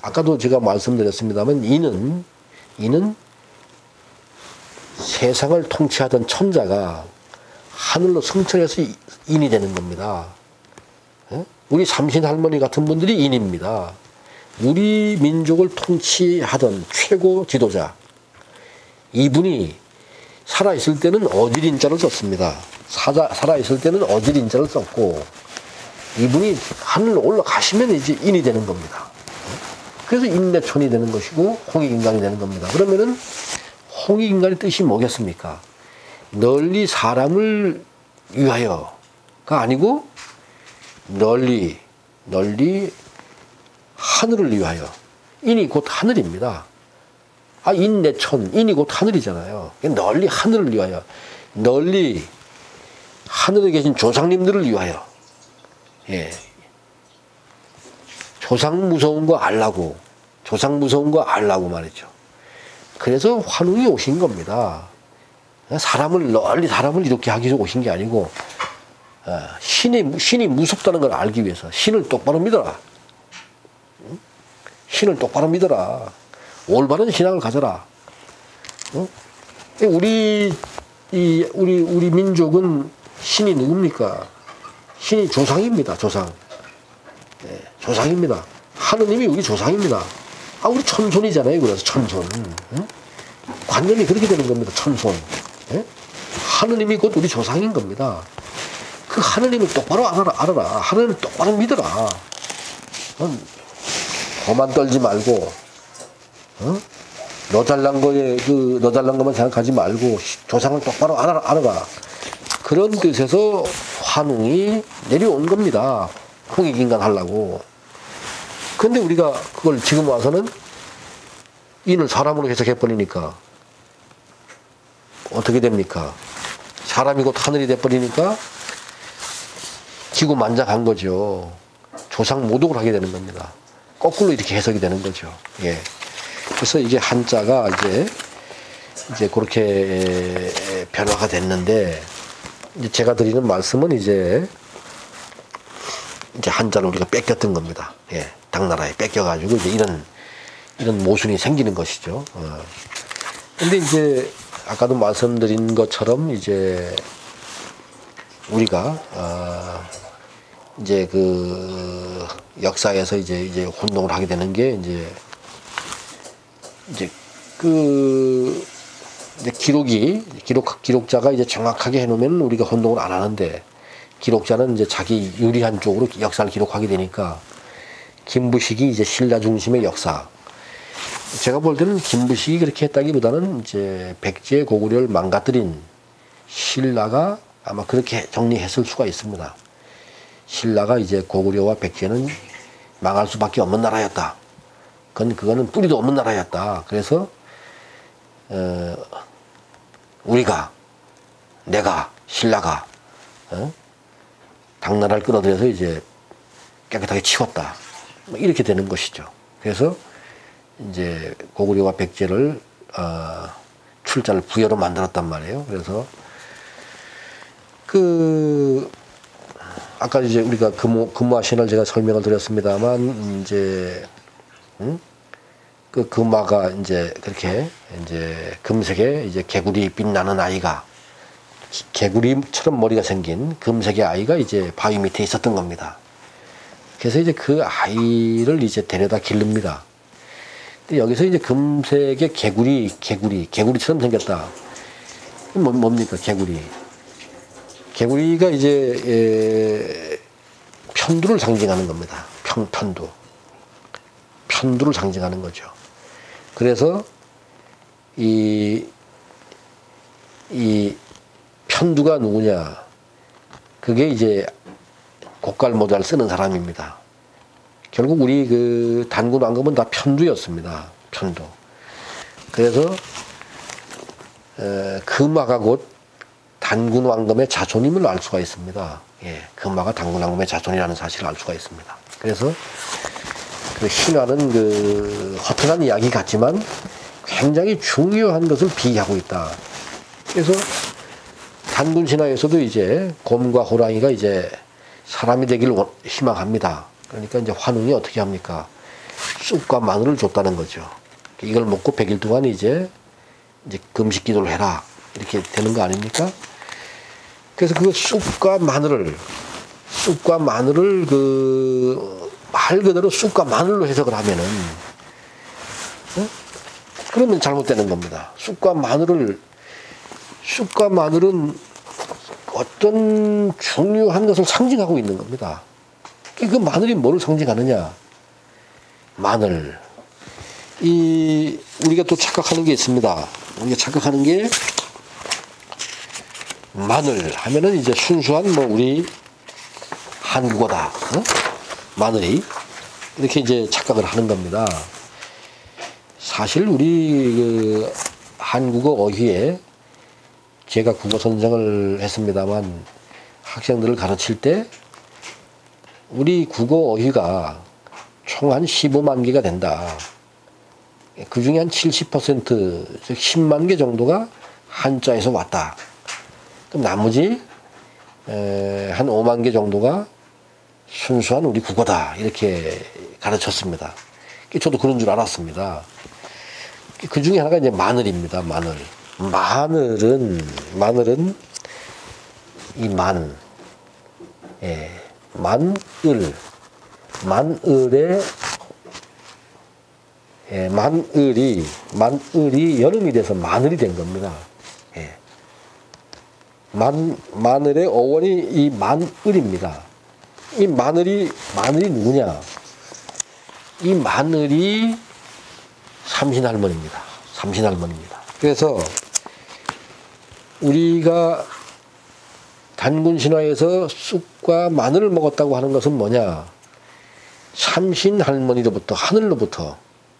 아까도 제가 말씀드렸습니다만 이는 세상을 통치하던 천자가 하늘로 승천해서 인이 되는 겁니다. 예? 우리 삼신 할머니 같은 분들이 인입니다. 우리 민족을 통치하던 최고 지도자. 이분이 살아있을 때는 어질인자를 썼습니다. 살아있을 때는 어질인자를 썼고, 이분이 하늘로 올라가시면 이제 인이 되는 겁니다. 그래서 인내촌이 되는 것이고 홍익인간이 되는 겁니다. 그러면은 홍익인간의 뜻이 뭐겠습니까? 널리 사람을 위하여가 아니고 널리 하늘을 위하여. 인이 곧 하늘입니다. 인내촌, 인이 곧 하늘이잖아요. 널리 하늘을 위하여, 널리 하늘에 계신 조상님들을 위하여. 예. 조상 무서운 거 알라고, 조상 무서운 거 알라고 말이죠. 그래서 환웅이 오신 겁니다. 널리 사람을 이렇게 하기 위해서 오신 게 아니고, 신이 무섭다는 걸 알기 위해서. 신을 똑바로 믿어라. 신을 똑바로 믿어라. 올바른 신앙을 가져라. 우리 민족은 신이 누굽니까? 신이 조상입니다. 조상. 네, 조상입니다. 하느님이 우리 조상입니다. 우리 천손이잖아요. 그래서 천손. 관념이 그렇게 되는 겁니다. 천손. 네? 하느님이 곧 우리 조상인 겁니다. 그 하느님을 똑바로 알아라. 하느님을 똑바로 믿어라. 고만 떨지 말고, 너 잘난 것만 생각하지 말고 조상을 똑바로 알아라. 그런 뜻에서 환웅이 내려온 겁니다. 홍익인간 하려고. 근데 우리가 그걸 지금 와서는 인을 사람으로 해석해버리니까 어떻게 됩니까? 사람이 곧 하늘이 돼버리니까 기고만장한 거죠. 조상 모독을 하게 되는 겁니다. 거꾸로 이렇게 해석이 되는 거죠. 예. 그래서 이게 한자가 이제 그렇게 변화가 됐는데, 이제 제가 드리는 말씀은 이제 한자를 우리가 뺏겼던 겁니다. 예. 당나라에 뺏겨가지고 이제 이런 모순이 생기는 것이죠. 근데 이제 아까도 말씀드린 것처럼 이제 우리가 이제 그 역사에서 이제 혼동을 하게 되는 게 이제 기록자가 이제 정확하게 해놓으면 우리가 혼동을 안 하는데, 기록자는 이제 자기 유리한 쪽으로 역사를 기록하게 되니까 김부식이 이제 신라 중심의 역사. 제가 볼 때는 김부식이 그렇게 했다기보다는 이제 백제 고구려를 망가뜨린 신라가 아마 그렇게 정리했을 수가 있습니다. 신라가 이제 고구려와 백제는 망할 수밖에 없는 나라였다. 그거는 뿌리도 없는 나라였다. 그래서 내가 신라가 당나라를 끌어들여서 이제 깨끗하게 치웠다. 이렇게 되는 것이죠. 그래서 이제 고구려와 백제를 출자를 부여로 만들었단 말이에요. 그래서 아까 이제 우리가 금화신을 제가 설명을 드렸습니다만, 이제 그 금화가 이제 그렇게 이제 금색의 이제 개구리 빛나는 아이가, 개구리처럼 머리가 생긴 금색의 아이가 이제 바위 밑에 있었던 겁니다. 그래서 이제 그 아이를 이제 데려다 기릅니다. 근데 여기서 이제 금색의 개구리처럼 생겼다. 뭡니까, 개구리? 개구리가 이제 편두를 상징하는 겁니다. 편두를 상징하는 거죠. 그래서 이 편두가 누구냐? 그게 이제 곡갈모자를 쓰는 사람입니다. 결국 우리 그 단군 왕금은 다 편두였습니다. 편두. 그래서 금화가 곧 단군 왕금의 자손임을 알 수가 있습니다. 예, 금화가 단군 왕금의 자손이라는 사실을 알 수가 있습니다. 그래서 그 신화는 그 허탄한 이야기 같지만 굉장히 중요한 것을 비하고 있다. 그래서 단군 신화에서도 이제 곰과 호랑이가 이제 사람이 되기를 희망합니다. 그러니까 이제 환웅이 어떻게 합니까? 쑥과 마늘을 줬다는 거죠. 이걸 먹고 100일 동안 이제 금식 기도를 해라. 이렇게 되는 거 아닙니까? 그래서 그 쑥과 마늘을 쑥과 마늘을 말 그대로 쑥과 마늘로 해석을 하면은, 그러면 잘못되는 겁니다. 쑥과 마늘은 어떤 중요한 것을 상징하고 있는 겁니다. 그 마늘이 뭐를 상징하느냐? 마늘. 우리가 또 착각하는 게 있습니다. 우리가 착각하는 게, 마늘 하면은 이제 순수한 우리 한국어다. 마늘이. 이렇게 이제 착각을 하는 겁니다. 사실 우리 한국어 어휘에 제가 국어 선생을 했습니다만 학생들을 가르칠 때 우리 국어 어휘가 총 한 15만 개가 된다. 그 중에 한 70%, 즉 10만 개 정도가 한자에서 왔다. 그럼 나머지 한 5만 개 정도가 순수한 우리 국어다. 이렇게 가르쳤습니다. 저도 그런 줄 알았습니다. 그 중에 하나가 이제 마늘입니다. 마늘. 마늘은 이 마늘이 여름이 돼서 마늘이 된 겁니다. 예. 마늘의 어원이 이 만을입니다. 이 마늘이 누구냐? 이 마늘이 삼신할머니입니다. 삼신할머니입니다. 그래서 우리가 단군 신화에서 쑥과 마늘을 먹었다고 하는 것은 뭐냐? 삼신할머니로부터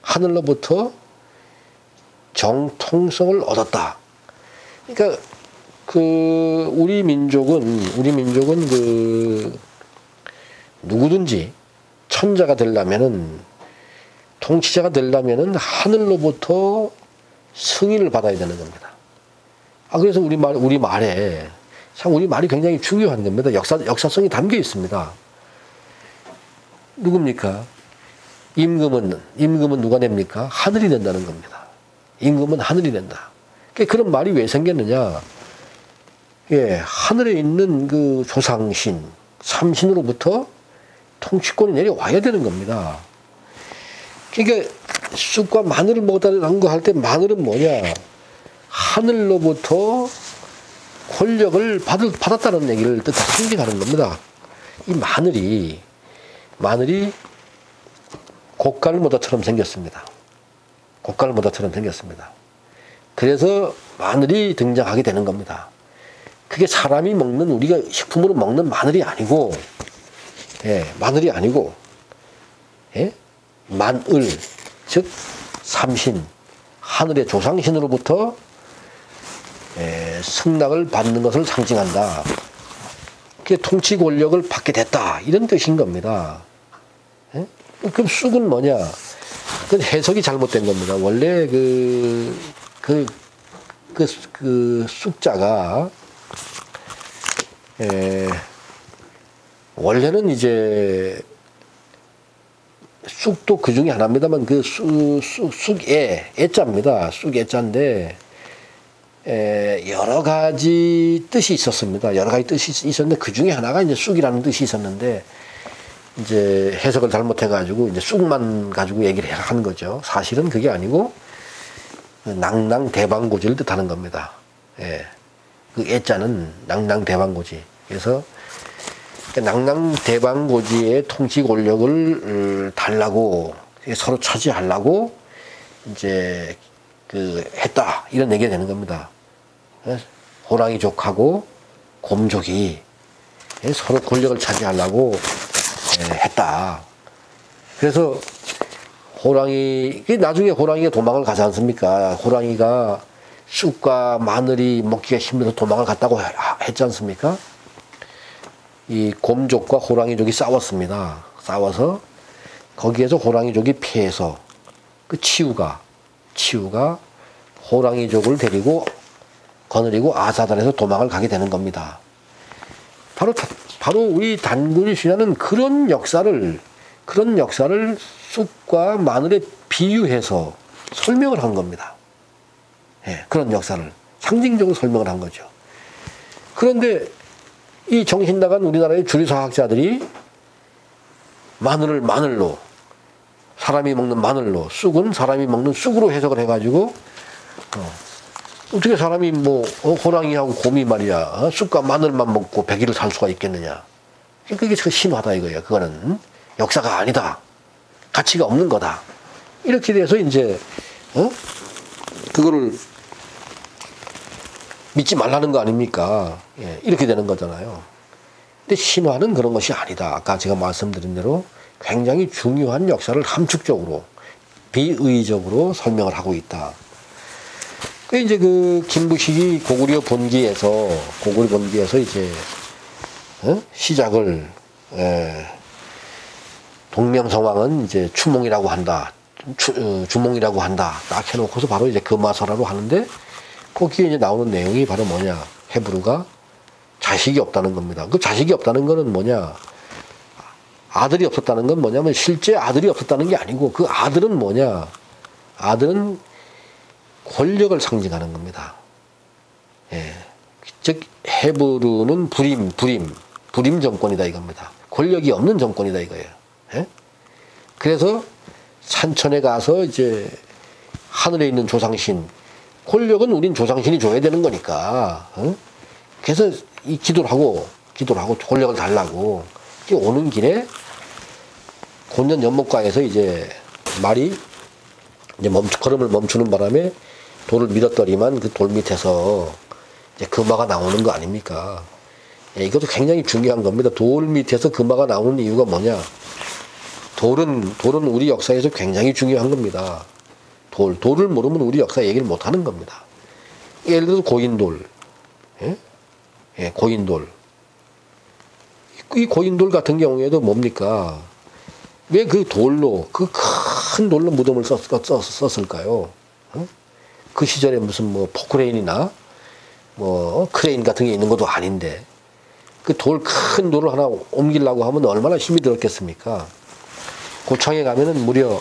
하늘로부터 정통성을 얻었다. 그러니까 우리 민족은 누구든지 천자가 되려면은, 통치자가 되려면은 하늘로부터 승인을 받아야 되는 겁니다. 그래서 우리 말에 참 우리 말이 굉장히 중요한 겁니다. 역사성이 담겨 있습니다. 누굽니까? 임금은 누가 냅니까? 하늘이 낸다는 겁니다. 임금은 하늘이 낸다. 그런 말이 왜 생겼느냐? 예, 하늘에 있는 그 조상신, 삼신으로부터 통치권이 내려와야 되는 겁니다. 그러니까 쑥과 마늘을 먹었다는 거 할 때 마늘은 뭐냐? 하늘로부터 권력을 받았다는 얘기를 상징하는 겁니다. 이 마늘이 곶갈모다처럼 생겼습니다. 곶갈모다처럼 생겼습니다. 그래서 마늘이 등장하게 되는 겁니다. 그게 사람이 먹는, 우리가 식품으로 먹는 마늘이 아니고, 마늘이 아니고, 만을, 즉 삼신, 하늘의 조상신으로부터 승낙을 받는 것을 상징한다. 그게 통치 권력을 받게 됐다. 이런 뜻인 겁니다. 그럼 쑥은 뭐냐? 그 해석이 잘못된 겁니다. 원래 쑥자가 원래는 이제 쑥도 그 중에 하나입니다만 애자입니다. 쑥애자인데 여러 가지 뜻이 있었습니다. 여러 가지 뜻이 있었는데 그 중에 하나가 이제 쑥이라는 뜻이 있었는데 이제 해석을 잘못해가지고 이제 쑥만 가지고 얘기를 하는 거죠. 사실은 그게 아니고 낭낭대방고지를 뜻하는 겁니다. 그 애자는 낭낭대방고지. 그래서 낭낭대방고지의 통치 권력을 달라고 서로 차지하려고 이제 했다 이런 얘기가 되는 겁니다. 호랑이족하고 곰족이 서로 권력을 차지하려고 했다. 그래서 나중에 호랑이가 도망을 가지 않습니까? 호랑이가 쑥과 마늘이 먹기가 힘들어서 도망을 갔다고 했지 않습니까? 이 곰족과 호랑이족이 싸웠습니다. 싸워서 거기에서 호랑이족이 피해서 그 치우가 호랑이족을 데리고 거느리고 아사단에서 도망을 가게 되는 겁니다. 바로 우리 단군 신화는 그런 역사를 쑥과 마늘에 비유해서 설명을 한 겁니다. 그런 역사를 상징적으로 설명을 한 거죠. 그런데 이 정신 나간 우리나라의 주류사학자들이 마늘로, 사람이 먹는 마늘로, 쑥은 사람이 먹는 쑥으로 해석을 해가지고 어떻게 사람이 뭐 호랑이하고 곰이 말이야 쑥과 마늘만 먹고 100일을 살 수가 있겠느냐. 그게 심하다 이거야. 그거는 역사가 아니다. 가치가 없는 거다. 이렇게 돼서 이제 그거를 믿지 말라는 거 아닙니까? 예, 이렇게 되는 거잖아요. 근데 신화는 그런 것이 아니다. 아까 제가 말씀드린 대로 굉장히 중요한 역사를 함축적으로 비의적으로 설명을 하고 있다. 그 이제 그 김부식이 고구려 본기에서 이제 시작을 동명성왕은 이제 추몽이라고 한다. 주몽이라고 한다. 딱 해놓고서 바로 이제 금화설화로 하는데 거기에 이제 나오는 내용이 바로 뭐냐. 헤브루가 자식이 없다는 겁니다. 그 자식이 없다는 거는 뭐냐. 아들이 없었다는 건 뭐냐면 실제 아들이 없었다는 게 아니고 그 아들은 뭐냐. 아들은 권력을 상징하는 겁니다. 예. 즉 헤브루는 불임 정권이다 이겁니다. 권력이 없는 정권이다 이거예요. 예? 그래서 산천에 가서 이제 하늘에 있는 조상신, 권력은 우린 조상신이 줘야 되는 거니까. 그래서 이 기도를 하고 권력을 달라고 오는 길에 곤전 연못가에서 이제 말이 이제 걸음을 멈추는 바람에 돌을 밀었더니만 그 돌 밑에서 이제 금화가 나오는 거 아닙니까? 예, 이것도 굉장히 중요한 겁니다. 돌 밑에서 금화가 나오는 이유가 뭐냐? 돌은 우리 역사에서 굉장히 중요한 겁니다. 돌을 모르면 우리 역사 얘기를 못 하는 겁니다. 예를 들어서 고인돌, 예, 고인돌. 이 고인돌 같은 경우에도 뭡니까? 왜 그 돌로, 그 큰 돌로 무덤을 썼을까요? 그 시절에 무슨 뭐 포크레인이나 뭐 크레인 같은 게 있는 것도 아닌데 그 큰 돌을 하나 옮기려고 하면 얼마나 힘이 들었겠습니까? 고창에 가면은 무려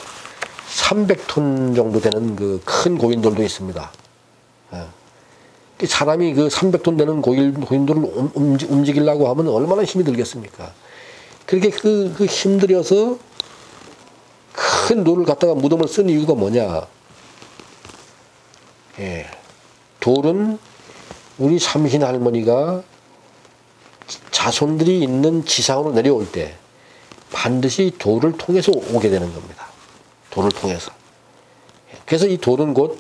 300톤 정도 되는 그 큰 고인돌도 있습니다. 사람이 그 300톤 되는 고인돌을 움직이려고 하면 얼마나 힘이 들겠습니까? 그렇게 그 힘들여서 큰 돌을 갖다가 무덤을 쓴 이유가 뭐냐? 예. 돌은 우리 삼신 할머니가 자손들이 있는 지상으로 내려올 때 반드시 돌을 통해서 오게 되는 겁니다. 돌을 통해서. 그래서 이 돌은 곧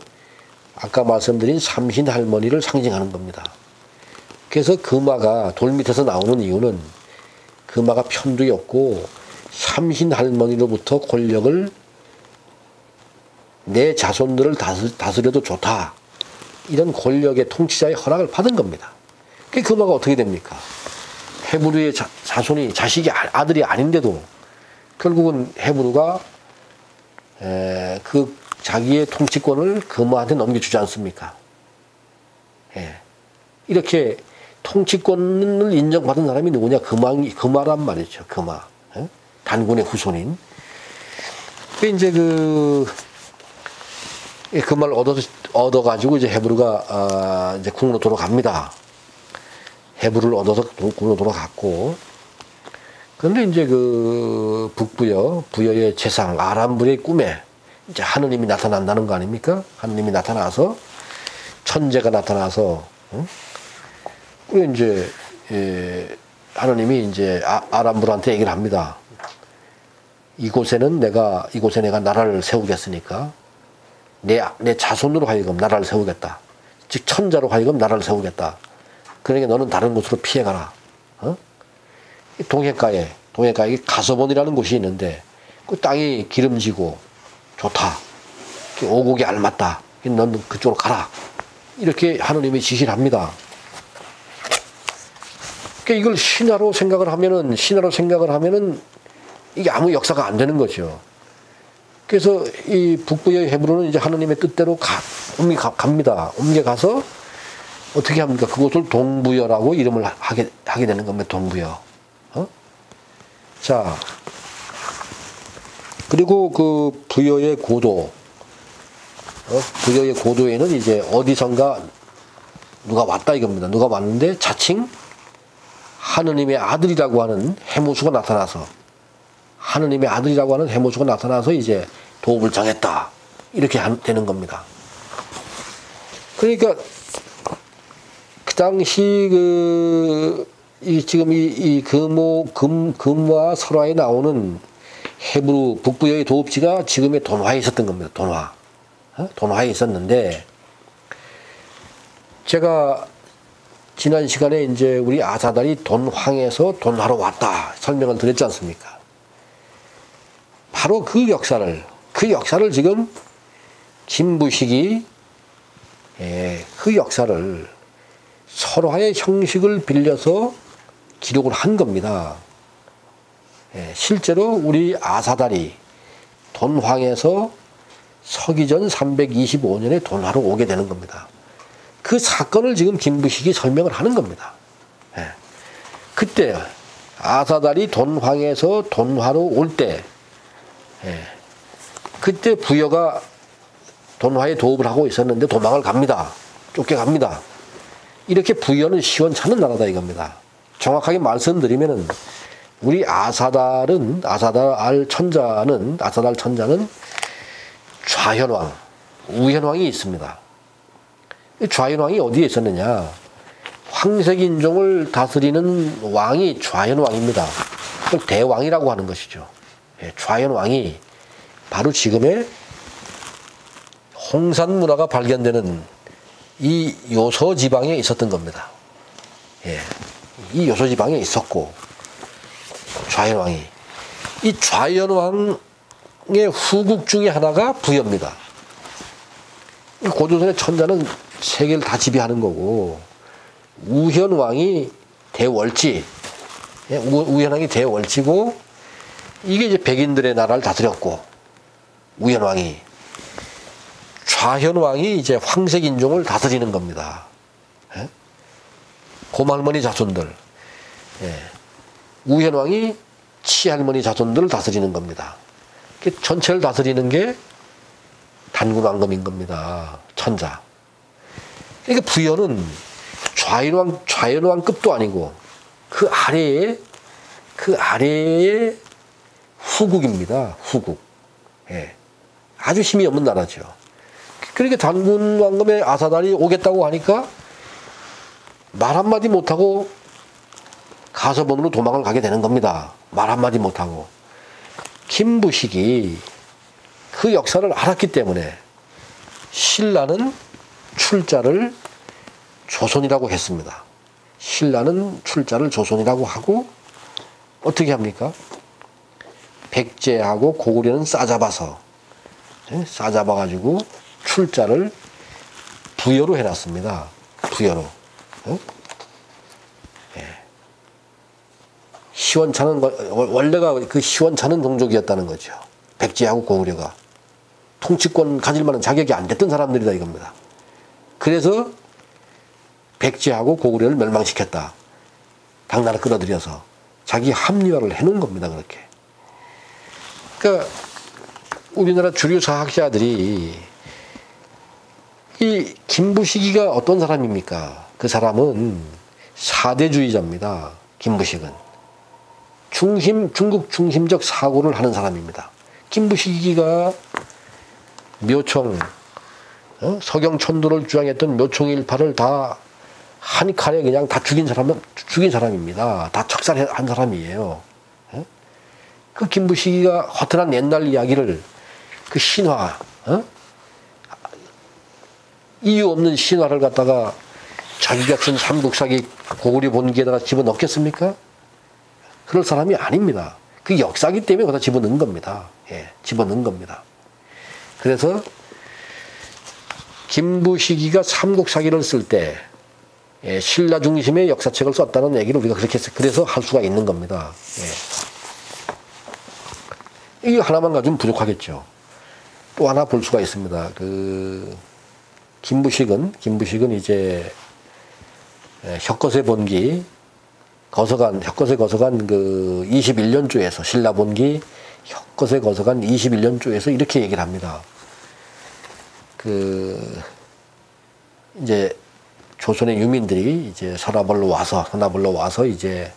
아까 말씀드린 삼신 할머니를 상징하는 겁니다. 그래서 금화가 돌 밑에서 나오는 이유는 금화가 편두이 없고 삼신 할머니로부터 권력을 내 자손들을 다스려도 좋다. 이런 권력의 통치자의 허락을 받은 겁니다. 그 금화가 어떻게 됩니까? 헤브루의 자식이 아들이 아닌데도 결국은 헤브루가 그 자기의 통치권을 금화한테 넘겨주지 않습니까? 예. 이렇게 통치권을 인정받은 사람이 누구냐? 금화란 말이죠. 금화. 예? 단군의 후손인. 이제 그 말을 얻어가지고 이제 헤브루가 이제 궁으로 돌아갑니다. 헤브루를 얻어서 궁으로 돌아갔고, 그런데 이제 그 부여의 재상 아람불의 꿈에 이제 하느님이 나타난다는 거 아닙니까? 하느님이 나타나서 천재가 나타나서, 그리고 이제 하느님이 이제 아람불한테 얘기를 합니다. 이곳에 내가 나라를 세우겠으니까 내 자손으로 하여금 나라를 세우겠다. 즉 천자로 하여금 나라를 세우겠다. 그러니까 너는 다른 곳으로 피해가라. 동해가에 가서본이라는 곳이 있는데 그 땅이 기름지고 좋다. 오곡이 알맞다. 넌 그쪽으로 가라. 이렇게 하느님이 지시를 합니다. 그러니까 이걸 신화로 생각을 하면은 이게 아무 역사가 안 되는 거죠. 그래서 이 북부의 헤브론은 이제 하느님의 뜻대로 갑니다. 옮겨가서 어떻게 합니까? 그곳을 동부여라고 이름을 하게 되는 겁니다. 동부여. 자, 그리고 그 부여의 고도, 부여의 고도에는 이제 어디선가 누가 왔다 이겁니다. 누가 왔는데 자칭 하느님의 아들이라고 하는 해무수가 나타나서 이제 도읍을 정했다. 이렇게 되는 겁니다. 그러니까 그 당시 지금 이 금과 설화에 나오는 헤브루 북부여의 도읍지가 지금의 돈화에 있었던 겁니다. 돈화에 있었는데, 제가 지난 시간에 이제 우리 아사달이 돈황에서 돈화로 왔다 설명을 드렸지 않습니까? 바로 그 역사를 지금 김부식이 그 역사를 설화의 형식을 빌려서 기록을 한 겁니다. 실제로 우리 아사달이 돈황에서 서기전 325년에 돈화로 오게 되는 겁니다. 그 사건을 지금 김부식이 설명을 하는 겁니다. 그때 아사달이 돈황에서 돈화로 올 때, 그때 부여가 돈화에 도읍을 하고 있었는데 도망을 갑니다. 쫓겨갑니다. 이렇게 부여는 시원찮은 나라다 이겁니다. 정확하게 말씀드리면은 우리 아사달 천자는 좌현왕, 우현왕이 있습니다. 좌현왕이 어디에 있었느냐? 황색인종을 다스리는 왕이 좌현왕입니다. 그걸 대왕이라고 하는 것이죠. 좌현왕이 바로 지금의 홍산 문화가 발견되는 이 요소 지방에 있었던 겁니다. 이 요소 지방에 있었고, 좌현왕이, 이 좌현왕의 후국 중에 하나가 부여입니다. 고조선의 천자는 세계를 다 지배하는 거고, 우현왕이 대월지, 우현왕이 대월지고, 이게 이제 백인들의 나라를 다스렸고, 우현왕이, 좌현왕이 이제 황색인종을 다스리는 겁니다. 곰할머니 자손들, 우현왕이 치할머니 자손들을 다스리는 겁니다. 전체를 다스리는 게 단군왕검인 겁니다. 천자. 그러니까 부여는 좌현왕급도 아니고 그 아래의 후국입니다. 후국. 아주 힘이 없는 나라죠. 그러니까 단군왕검의 아사달이 오겠다고 하니까 말 한마디 못하고 가서본으로 도망을 가게 되는 겁니다. 말 한마디 못하고. 김부식이 그 역사를 알았기 때문에 신라는 출자를 조선이라고 했습니다. 신라는 출자를 조선이라고 하고 어떻게 합니까? 백제하고 고구려는 싸잡아가지고 출자를 부여로 해놨습니다. 부여로. 시원찮은 원래가 그 시원찮은 종족이었다는 거죠. 백제하고 고구려가 통치권 가질 만한 자격이 안 됐던 사람들이다 이겁니다. 그래서 백제하고 고구려를 멸망시켰다. 당나라 끌어들여서 자기 합리화를 해놓은 겁니다. 그렇게. 그러니까 우리나라 주류 사학자들이 이 김부식이가 어떤 사람입니까? 그 사람은 사대주의자입니다. 김부식은. 중국 중심적 사고를 하는 사람입니다. 김부식이가 묘청, 서경천도를 주장했던 묘청일파를 다 한 칼에 그냥 다 죽인 사람입니다. 다 척살한 사람이에요. 그 김부식이가 허튼한 옛날 이야기를 그 신화, 이유 없는 신화를 갖다가 자기가 쓴 삼국사기 고구려 본기에다가 집어넣겠습니까? 그럴 사람이 아닙니다. 그 역사기 때문에 거기다 집어넣은 겁니다. 집어넣은 겁니다. 그래서 김부식이가 삼국사기를 쓸 때 신라 중심의 역사책을 썼다는 얘기를 우리가 그렇게 그래서 할 수가 있는 겁니다. 이거 하나만 가지면 부족하겠죠. 또 하나 볼 수가 있습니다. 그 김부식은 이제 혁거세 본기 혁거세 거서간 그 21년조에서 신라 본기 혁거세 거서간 21년조에서 이렇게 얘기를 합니다. 그 이제 조선의 유민들이 이제 서나벌로 와서 이제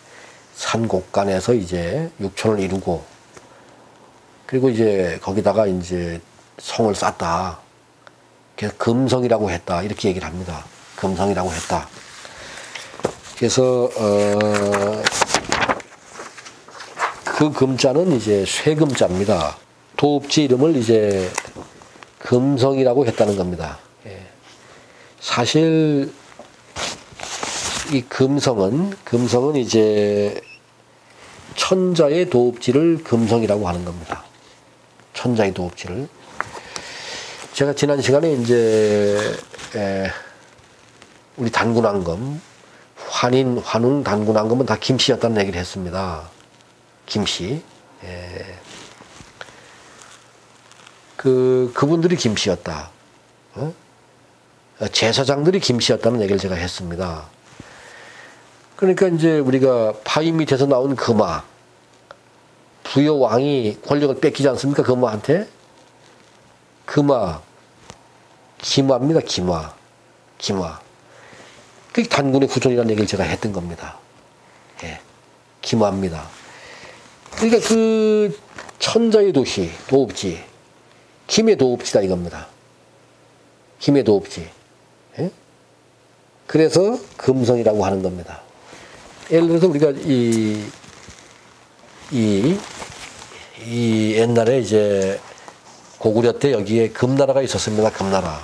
산 곳간에서 이제 육촌을 이루고, 그리고 이제 거기다가 이제 성을 쌓았다. 그래서 금성이라고 했다. 이렇게 얘기를 합니다. 금성이라고 했다. 그래서 그 금자는 이제 쇠금자입니다. 도읍지 이름을 이제 금성이라고 했다는 겁니다. 예. 사실 이 금성은 이제 천자의 도읍지를 금성이라고 하는 겁니다. 천자의 도읍지를. 제가 지난 시간에 이제 우리 단군왕검, 환웅 단군왕검은 다 김씨였다는 얘기를 했습니다. 김씨. 그분들이 김씨였다. 제사장들이 김씨였다는 얘기를 제가 했습니다. 그러니까 이제 우리가 바위 밑에서 나온 금화, 부여왕이 권력을 뺏기지 않습니까? 금화한테. 금화, 김화입니다. 김화. 그게 단군의 후손이라는 얘기를 제가 했던 겁니다. 예, 김화입니다. 그러니까 그 천자의 도시, 도읍지, 김의 도읍지다 이겁니다. 김의 도읍지. 예? 그래서 금성이라고 하는 겁니다. 예를 들어서 우리가 이 옛날에 이제 고구려 때 여기에 금나라가 있었습니다. 금나라.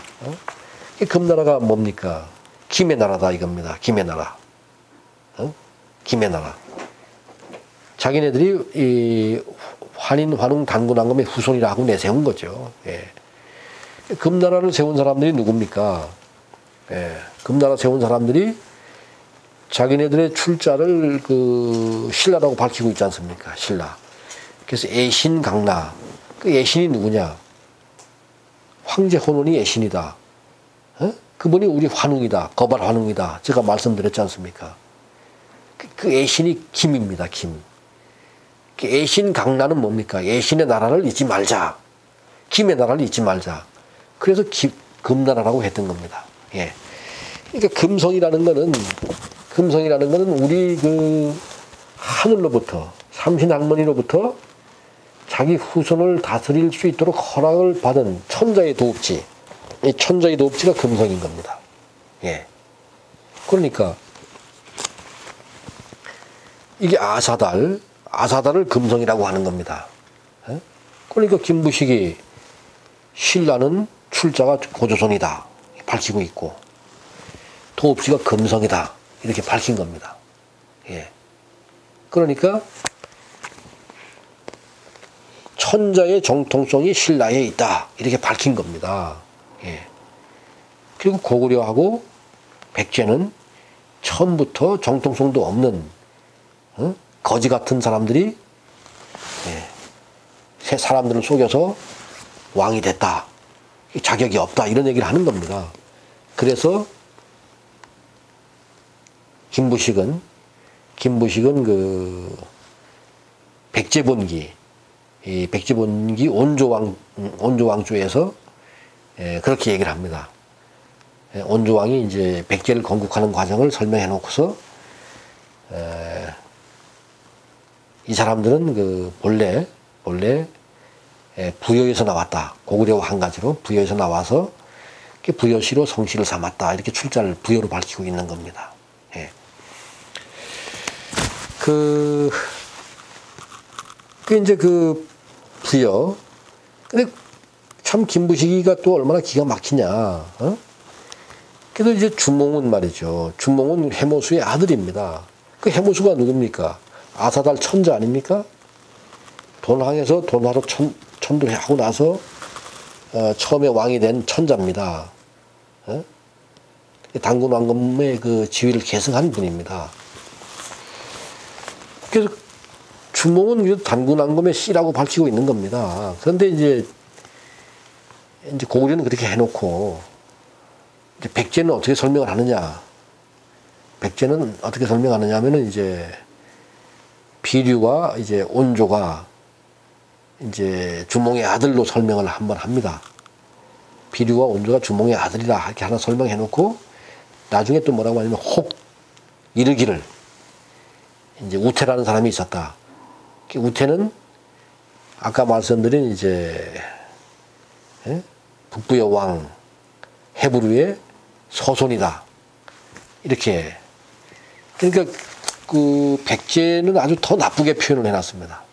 이 금나라가 뭡니까? 김의 나라다 이겁니다. 김의 나라. 김의 나라. 자기네들이 이 환웅 단군왕검의 후손이라 하고 내세운 거죠. 예. 금나라를 세운 사람들이 누굽니까? 예. 금나라 세운 사람들이 자기네들의 출자를 신라라고 밝히고 있지 않습니까? 신라. 그래서 애신강라. 그 애신이 누구냐? 황제 혼혼이 애신이다. 그분이 우리 환웅이다. 거발 환웅이다. 제가 말씀드렸지 않습니까? 그 애신이 김입니다. 김. 그 애신강라는 뭡니까? 애신의 나라를 잊지 말자. 김의 나라를 잊지 말자. 그래서 금나라라고 했던 겁니다. 예. 그러니까 금성이라는 거는 우리 하늘로부터, 삼신할머니로부터 자기 후손을 다스릴 수 있도록 허락을 받은 천자의 도읍지. 이 천자의 도읍지가 금성인 겁니다. 예. 그러니까 이게 아사달을 금성이라고 하는 겁니다. 예? 그러니까 김부식이 신라는 출자가 고조선이다 밝히고 있고 도읍지가 금성이다 이렇게 밝힌 겁니다. 예. 그러니까 천자의 정통성이 신라에 있다 이렇게 밝힌 겁니다. 예. 그리고 고구려하고 백제는 처음부터 정통성도 없는 거지 같은 사람들이 사람들을 속여서 왕이 됐다. 자격이 없다. 이런 얘기를 하는 겁니다. 그래서 김부식은 백제본기 온조왕조에서 그렇게 얘기를 합니다. 온조왕이 이제 백제를 건국하는 과정을 설명해 놓고서 이 사람들은 본래 부여에서 나왔다. 고구려 한 가지로 부여에서 나와서 부여시로 성씨를 삼았다. 이렇게 출자를 부여로 밝히고 있는 겁니다. 예. 이제 부여. 근데 참 김부식이가 또 얼마나 기가 막히냐. 그래도 이제 주몽은 말이죠. 주몽은 해모수의 아들입니다. 그 해모수가 누굽니까? 아사달 천자 아닙니까? 돈항에서 돈하로 천도하고 나서 처음에 왕이 된 천자입니다. 단군왕검의 그 지위를 계승한 분입니다. 그래서 주몽은 단군왕검의 씨라고 밝히고 있는 겁니다. 그런데 이제 고구려는 그렇게 해놓고 이제 백제는 어떻게 설명을 하느냐? 백제는 어떻게 설명하느냐 하면은 이제 비류와 이제 온조가 이제 주몽의 아들로 설명을 한번 합니다. 비류와 온조가 주몽의 아들이라 이렇게 하나 설명해 놓고 나중에 또 뭐라고 하냐면 혹 이르기를 이제 우태라는 사람이 있었다. 우태는 아까 말씀드린 이제 북부의 왕 헤브루의 서손이다. 이렇게. 그러니까 그 백제는 아주 더 나쁘게 표현을 해놨습니다.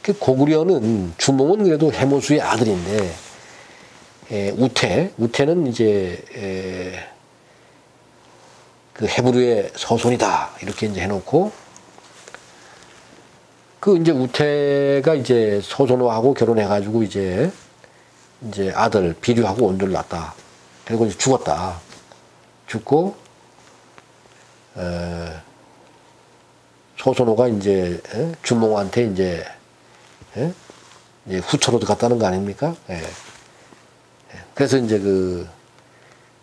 그 고구려는 주몽은 그래도 해모수의 아들인데 우태는 이제 그 헤브루의 서손이다. 이렇게 이제 해놓고 그 이제 우태가 이제 소손호하고 결혼해가지고 이제 아들 비류하고 온조를 낳았다. 그리고 이제 죽었다. 죽고 소손호가 이제 주몽한테 이제 후처로 들어갔다는 거 아닙니까? 그래서 이제 그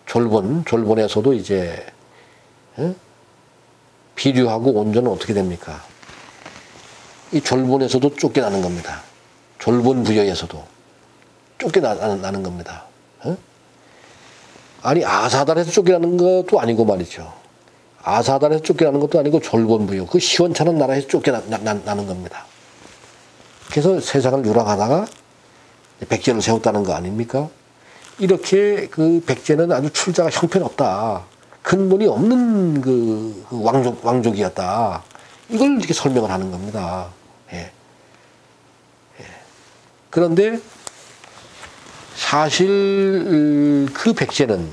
졸본에서도 이제 비류하고 온조는 어떻게 됩니까? 이 졸본에서도 쫓겨나는 겁니다. 졸본 부여에서도 쫓겨나는 겁니다. 아니 아사달에서 쫓겨나는 것도 아니고 말이죠. 아사달에서 쫓겨나는 것도 아니고 졸본 부여 그 시원찮은 나라에서 쫓겨나는 겁니다. 그래서 세상을 유랑하다가 백제를 세웠다는 거 아닙니까? 이렇게 그 백제는 아주 출자가 형편없다. 근본이 없는 그 왕족이었다. 이걸 이렇게 설명을 하는 겁니다. 그런데 사실 그 백제는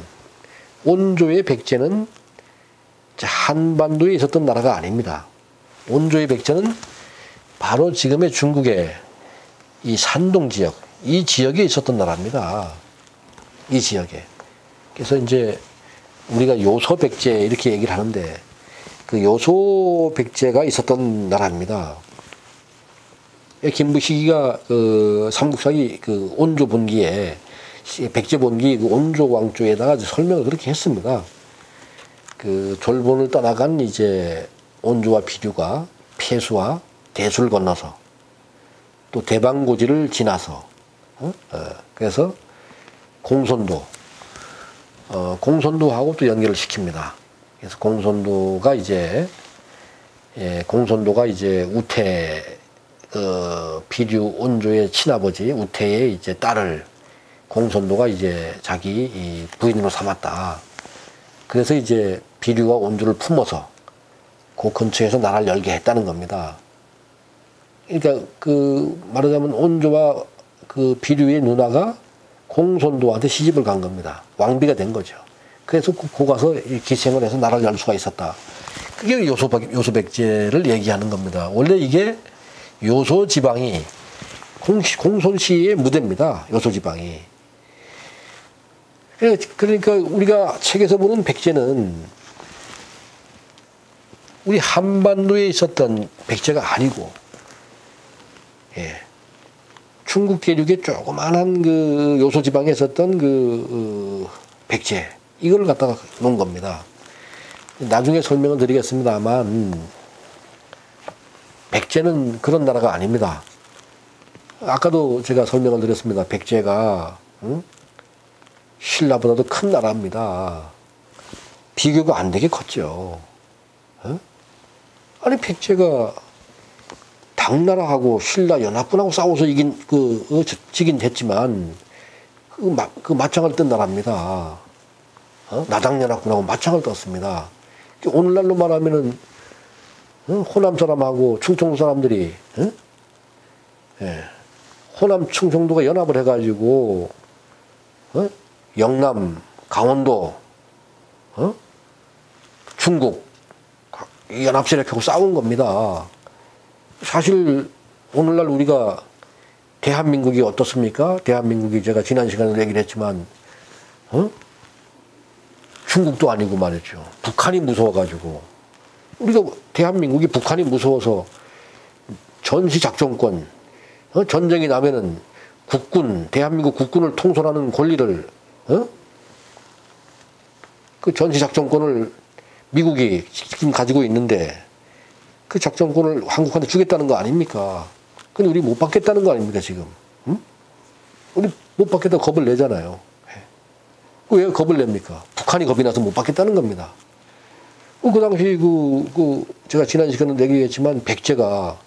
온조의 백제는 한반도에 있었던 나라가 아닙니다. 온조의 백제는 바로 지금의 중국의 이 산동 지역, 이 지역에 있었던 나라입니다. 이 지역에. 그래서 이제 우리가 요소 백제 이렇게 얘기를 하는데 그 요소 백제가 있었던 나라입니다. 김부식이가 그 삼국사기 그 온조 본기에 백제 본기 그 온조 왕조에다가 설명을 그렇게 했습니다. 그 졸본을 떠나간 이제 온조와 비류가 폐수와 대수를 건너서 또 대방고지를 지나서 그래서 공손도하고 또 연결을 시킵니다. 그래서 공손도가 이제 우태 비류 온조의 친아버지 우태의 이제 딸을 공손도가 이제 자기 부인으로 삼았다. 그래서 이제 비류와 온조를 품어서 그 근처에서 나라를 열게 했다는 겁니다. 그러니까 그 말하자면 온조와 그 비류의 누나가 공손도한테 시집을 간 겁니다. 왕비가 된 거죠. 그래서 고 가서 기생을 해서 나라를 열 수가 있었다. 그게 요소백제를 얘기하는 겁니다. 원래 이게 요소 지방이 공손씨의 무대입니다. 요소 지방이. 그러니까 우리가 책에서 보는 백제는 우리 한반도에 있었던 백제가 아니고, 중국 대륙의 조그만한 그 요소 지방에 있었던 그 백제 이걸 갖다가 놓은 겁니다. 나중에 설명을 드리겠습니다만 백제는 그런 나라가 아닙니다. 아까도 제가 설명을 드렸습니다. 백제가 신라보다도 큰 나라입니다. 비교가 안 되게 컸죠. 아니 백제가 당나라하고 신라 연합군하고 싸워서 지긴 했지만 그 맞짱을 뜬 나라입니다. 나당연합군하고 맞짱을 떴습니다. 오늘날로 말하면은 호남 사람하고 충청도 사람들이 호남 충청도가 연합을 해가지고 영남 강원도 중국 연합세력하고 싸운 겁니다. 사실 오늘날 우리가 대한민국이 어떻습니까? 대한민국이 제가 지난 시간에 얘기를 했지만 중국도 아니고 말이죠. 북한이 무서워가지고 우리가 대한민국이 북한이 무서워서 전시작전권 전쟁이 나면은 대한민국 국군을 통솔하는 권리를 그 전시작전권을 미국이 지금 가지고 있는데 그 작전권을 한국한테 주겠다는 거 아닙니까? 근데 우리 못 받겠다는 거 아닙니까 지금? 우리 못 받겠다고 겁을 내잖아요. 왜 겁을 냅니까? 북한이 겁이 나서 못 받겠다는 겁니다. 그 당시 제가 지난 시간에 얘기했지만 백제가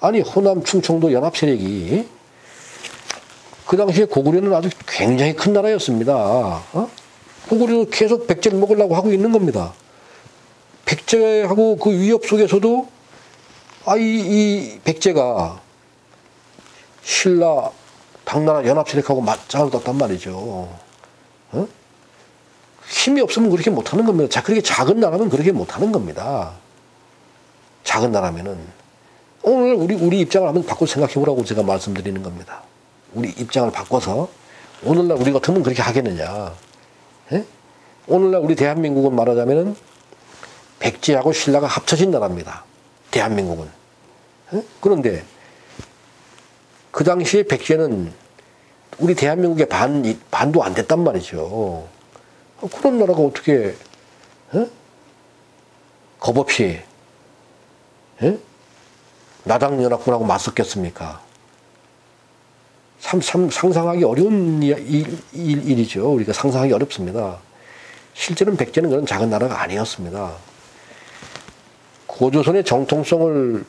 아니 호남 충청도 연합 세력이 그 당시에 고구려는 아주 굉장히 큰 나라였습니다. 고구려도 계속 백제를 먹으려고 하고 있는 겁니다. 백제하고 그 위협 속에서도 이 백제가 신라 당나라 연합 세력하고 맞짱을 떴단 말이죠. 힘이 없으면 그렇게 못하는 겁니다. 자, 그렇게 작은 나라면 그렇게 못하는 겁니다. 작은 나라면은 오늘 우리 입장을 한번 바꿔 생각해 보라고 제가 말씀드리는 겁니다. 우리 입장을 바꿔서 오늘날 우리 같으면 그렇게 하겠느냐? 예? 오늘날 우리 대한민국은 말하자면은 백제하고 신라가 합쳐진 나라입니다. 대한민국은. 예? 그런데 그 당시에 백제는 우리 대한민국의 반도 안 됐단 말이죠. 그런 나라가 어떻게 겁 없이 나당연합군하고 맞섰겠습니까? 참 상상하기 어려운 일이죠. 우리가 상상하기 어렵습니다. 실제로는 백제는 그런 작은 나라가 아니었습니다. 고조선의 정통성을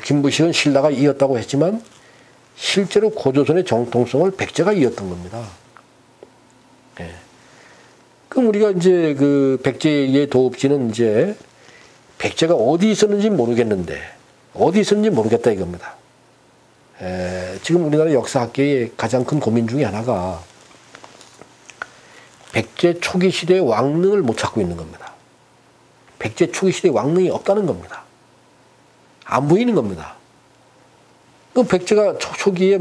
김부식은 신라가 이었다고 했지만 실제로 고조선의 정통성을 백제가 이었던 겁니다. 네. 그럼 우리가 이제 그 백제의 도읍지는 이제 백제가 어디 있었는지 모르겠는데 어디 있었는지 모르겠다 이겁니다. 지금 우리나라 역사학계의 가장 큰 고민 중에 하나가 백제 초기 시대의 왕릉을 못 찾고 있는 겁니다. 백제 초기 시대의 왕릉이 없다는 겁니다. 안 보이는 겁니다. 그 백제가 초기에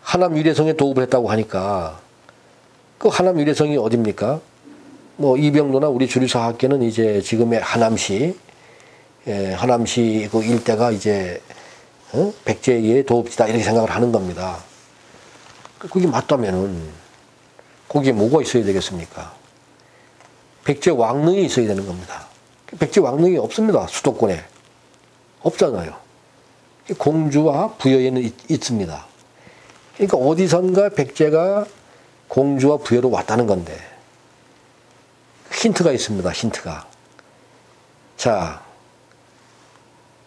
하남 위례성에 도읍을 했다고 하니까 그 하남 위례성이 어딥니까? 이병로나 우리 주류사학계는 이제 지금의 하남시 그 일대가 이제 백제의 도읍지다 이렇게 생각을 하는 겁니다. 그게 맞다면은 거기에 뭐가 있어야 되겠습니까? 백제 왕릉이 있어야 되는 겁니다. 백제 왕릉이 없습니다. 수도권에 없잖아요. 공주와 부여에는 있습니다. 그러니까 어디선가 백제가 공주와 부여로 왔다는 건데 힌트가 있습니다. 자,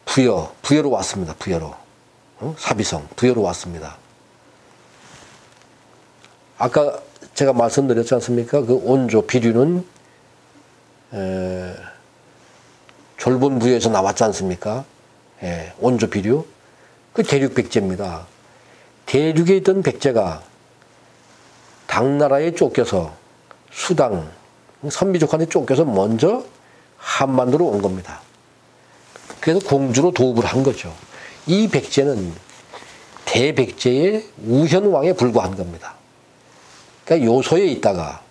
부여로 왔습니다. 부여로. 사비성, 부여로 왔습니다. 아까 제가 말씀드렸지 않습니까? 그 온조, 비류는 졸본 부여에서 나왔지 않습니까? 온조, 비류. 그 대륙 백제입니다. 대륙에 있던 백제가 당나라에 쫓겨서 수당, 선비족한테 쫓겨서 먼저 한반도로 온 겁니다. 그래서 공주로 도읍을 한 거죠. 이 백제는 대백제의 우현왕에 불과한 겁니다. 그러니까 요소에 있다가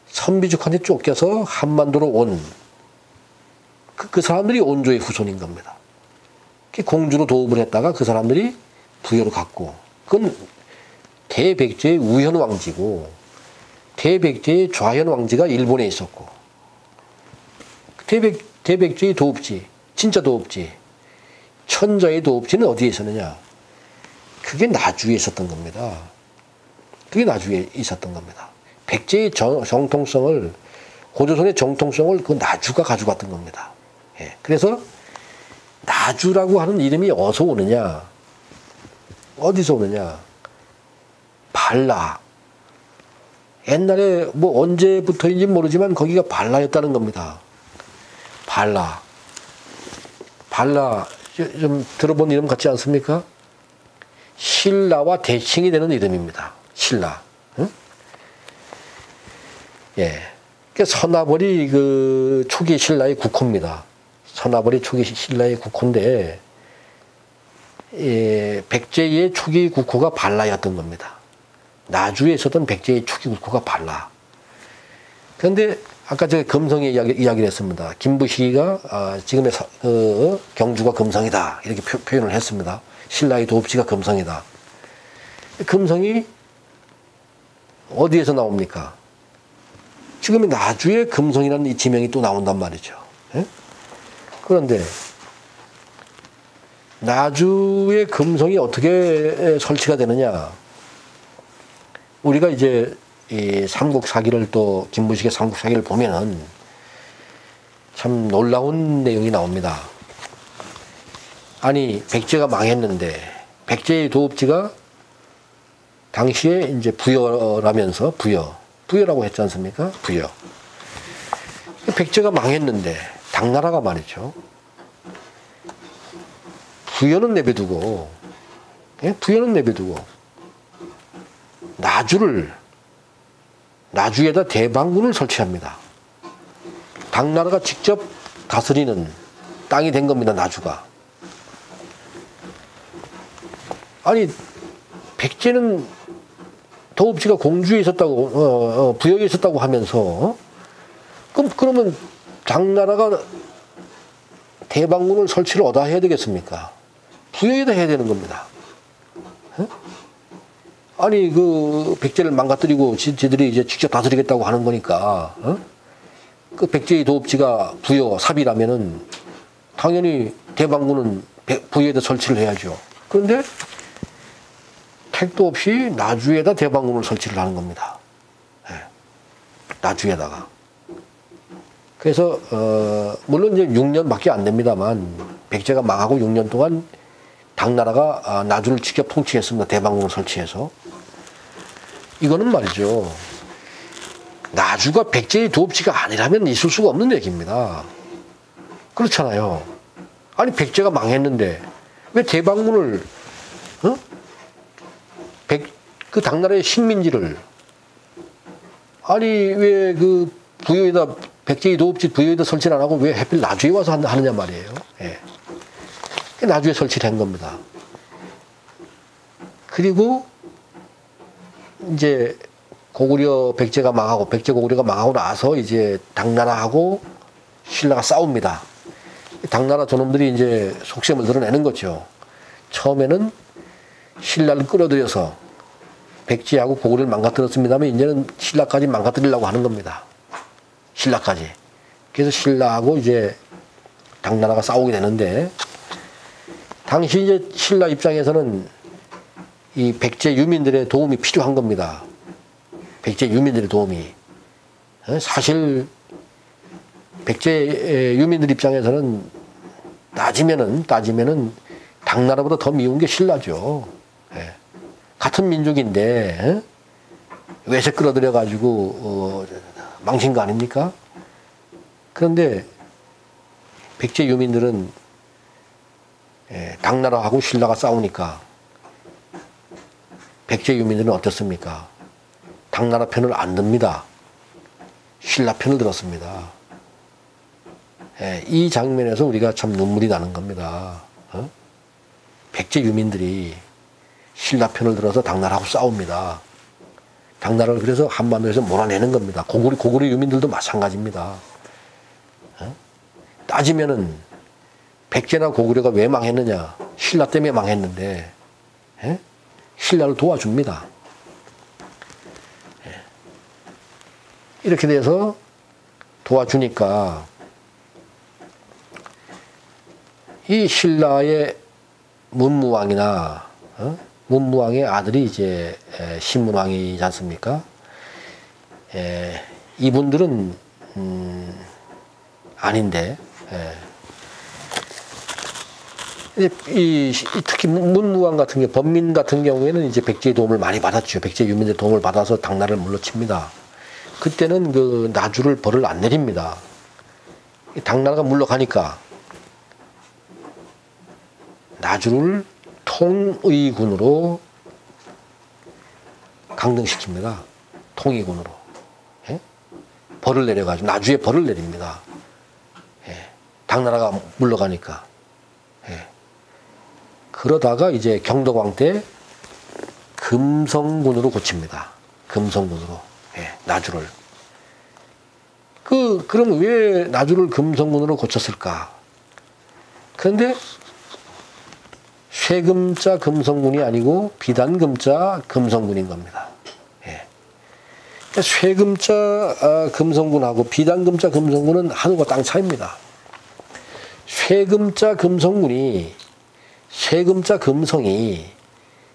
선비족한테 쫓겨서 한반도로 온 그 사람들이 온조의 후손인 겁니다. 공주로 도읍을 했다가 그 사람들이 부여로 갔고 그건 대백제의 우현왕지고 대백제의 좌현왕지가 일본에 있었고 대백제의 도읍지 진짜 도읍지 천자의 도읍지는 어디에 있었느냐? 그게 나주에 있었던 겁니다. 그게 나주에 있었던 겁니다. 백제의 정통성을 고조선의 정통성을 그 나주가 가져갔던 겁니다. 그래서 나주라고 하는 이름이 어디서 오느냐? 어디서 오느냐? 발라. 옛날에 언제부터인지 모르지만 거기가 발라였다는 겁니다. 발라 좀 들어본 이름 같지 않습니까? 신라와 대칭이 되는 이름입니다. 신라. 응? 서나벌이 그 초기 신라의 국호입니다. 서나벌이 초기 신라의 국호인데 백제의 초기 국호가 발라였던 겁니다. 나주에 있었던 백제의 초기 국호가 발라. 그런데 아까 제가 금성의 이야기를 했습니다. 김부식이가 지금의 경주가 금성이다 이렇게 표현을 했습니다. 신라의 도읍지가 금성이다. 금성이 어디에서 나옵니까? 지금의 나주의 금성이라는 이 지명이 또 나온단 말이죠. 그런데 나주의 금성이 어떻게 설치가 되느냐? 우리가 이제 이 삼국사기를 또 김무식의 삼국사기를 보면은 참 놀라운 내용이 나옵니다. 아니 백제가 망했는데 백제의 도읍지가 당시에 이제 부여라면서 부여라고 했지 않습니까? 부여. 백제가 망했는데 당나라가 말이죠. 부여는 내버두고, 예? 부여는 내버두고 나주에다 대방군을 설치합니다. 당나라가 직접 다스리는 땅이 된 겁니다. 나주가. 아니 백제는 도읍지가 공주에 있었다고 부여에 있었다고 하면서 그러면 당나라가 대방군을 설치를 어디다 해야 되겠습니까? 부여에다 해야 되는 겁니다. 에? 아니 그 백제를 망가뜨리고 지들이 이제 직접 다스리겠다고 하는 거니까 그 백제의 도읍지가 부여 삽이라면은 당연히 대방군은 부여에다 설치를 해야죠. 그런데 택도 없이 나주에다 대방군을 설치를 하는 겁니다. 예. 나주에다가. 그래서 물론 이제 6년밖에 안 됩니다만 백제가 망하고 6년 동안 당나라가 나주를 직접 통치했습니다. 대방군을 설치해서. 이거는 말이죠. 나주가 백제의 도읍지가 아니라면 있을 수가 없는 얘기입니다. 그렇잖아요. 아니 백제가 망했는데 왜 대방군을 그 당나라의 식민지를 아니 왜 그 부여에다 백제의 도읍지 부여에다 설치를 안 하고 왜 하필 나주에 와서 하느냐 말이에요. 예. 나주에 설치를 한 겁니다. 그리고 이제 고구려 백제가 망하고 백제 고구려가 망하고 나서 이제 당나라하고 신라가 싸웁니다. 당나라 저놈들이 이제 속셈을 드러내는 거죠. 처음에는 신라를 끌어들여서 백제하고 고구려를 망가뜨렸습니다만 이제는 신라까지 망가뜨리려고 하는 겁니다. 신라까지. 그래서 신라하고 이제 당나라가 싸우게 되는데 당시 이제 신라 입장에서는 이 백제 유민들의 도움이 필요한 겁니다. 백제 유민들의 도움이. 사실 백제 유민들 입장에서는 따지면은 당나라보다 더 미운 게 신라죠. 예. 같은 민족인데 외세 끌어들여 가지고 망친 거 아닙니까? 그런데 백제 유민들은 당나라하고 신라가 싸우니까 백제 유민들은 어떻습니까? 당나라 편을 안 듭니다. 신라 편을 들었습니다. 이 장면에서 우리가 참 눈물이 나는 겁니다. 백제 유민들이 신라 편을 들어서 당나라하고 싸웁니다. 당나라를 그래서 한반도에서 몰아내는 겁니다. 고구려 유민들도 마찬가지입니다. 따지면은 백제나 고구려가 왜 망했느냐? 신라 때문에 망했는데 신라를 도와줍니다. 이렇게 돼서 도와주니까 이 신라의 문무왕이나 문무왕의 아들이 이제 신문왕이지 않습니까? 이분들은 아닌데 특히 문무왕 같은 게 범민 같은 경우에는 이제 백제의 도움을 많이 받았죠. 백제 유민들의 도움을 받아서 당나라를 물러칩니다. 그때는 그 나주를 벌을 안 내립니다. 당나라가 물러가니까 나주를 통의군으로 강등시킵니다. 통의군으로. 예? 벌을 내려가지고 나주에 벌을 내립니다. 예. 당나라가 물러가니까. 예. 그러다가 이제 경덕왕 때 금성군으로 고칩니다. 금성군으로. 예. 나주를. 그럼 왜 나주를 금성군으로 고쳤을까? 그런데 쇠금자 금성군이 아니고 비단금자 금성군인 겁니다. 예. 쇠금자 금성군하고 비단금자 금성군은 하늘과 땅 차이입니다. 쇠금자 금성군이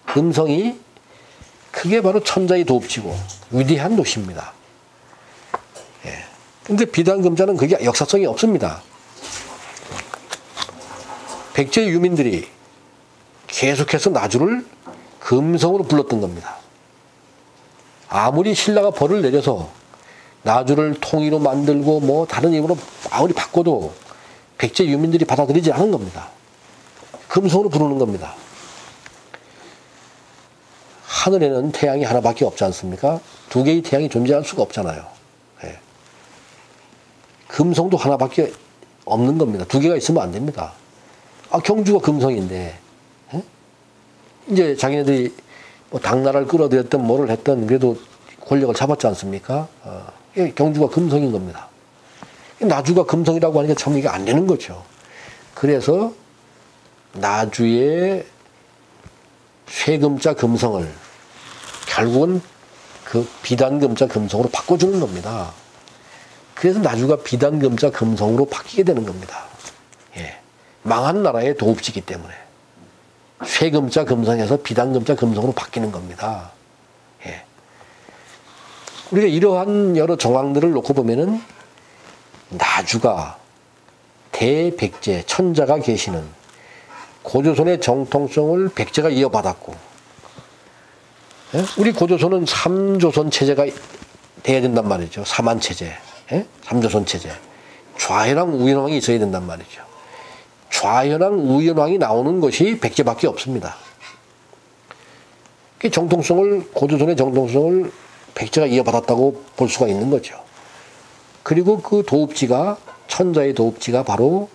금성이 그게 바로 천자의 도읍지고 위대한 도시입니다. 예. 근데 비단금자는 그게 역사성이 없습니다. 백제 유민들이 계속해서 나주를 금성으로 불렀던 겁니다. 아무리 신라가 벌을 내려서 나주를 통일로 만들고 뭐 다른 이름으로 아무리 바꿔도 백제 유민들이 받아들이지 않은 겁니다. 금성으로 부르는 겁니다. 하늘에는 태양이 하나밖에 없지 않습니까? 두 개의 태양이 존재할 수가 없잖아요. 예. 금성도 하나밖에 없는 겁니다. 두 개가 있으면 안 됩니다. 아, 경주가 금성인데, 예? 이제 자기네들이 뭐 당나라를 끌어들였던 뭐를 했던 그래도 권력을 잡았지 않습니까? 경주가 금성인 겁니다. 나주가 금성이라고 하니까 참 이게 안 되는 거죠. 그래서 나주의 쇠금자 금성을 결국은 그 비단금자 금성으로 바꿔주는 겁니다. 그래서 나주가 비단금자 금성으로 바뀌게 되는 겁니다. 예. 망한 나라의 도읍지기 때문에 쇠금자 금성에서 비단금자 금성으로 바뀌는 겁니다. 예. 우리가 이러한 여러 정황들을 놓고 보면은 나주가 대백제 천자가 계시는 고조선의 정통성을 백제가 이어받았고, 예? 우리 고조선은 3조선 체제가 돼야 된단 말이죠. 삼한체제, 예? 3조선 체제. 좌현왕 우현왕이 있어야 된단 말이죠. 좌현왕 우현왕이 나오는 것이 백제밖에 없습니다. 그 정통성을, 고조선의 정통성을 백제가 이어받았다고 볼 수가 있는 거죠. 그리고 그 도읍지가, 천자의 도읍지가 바로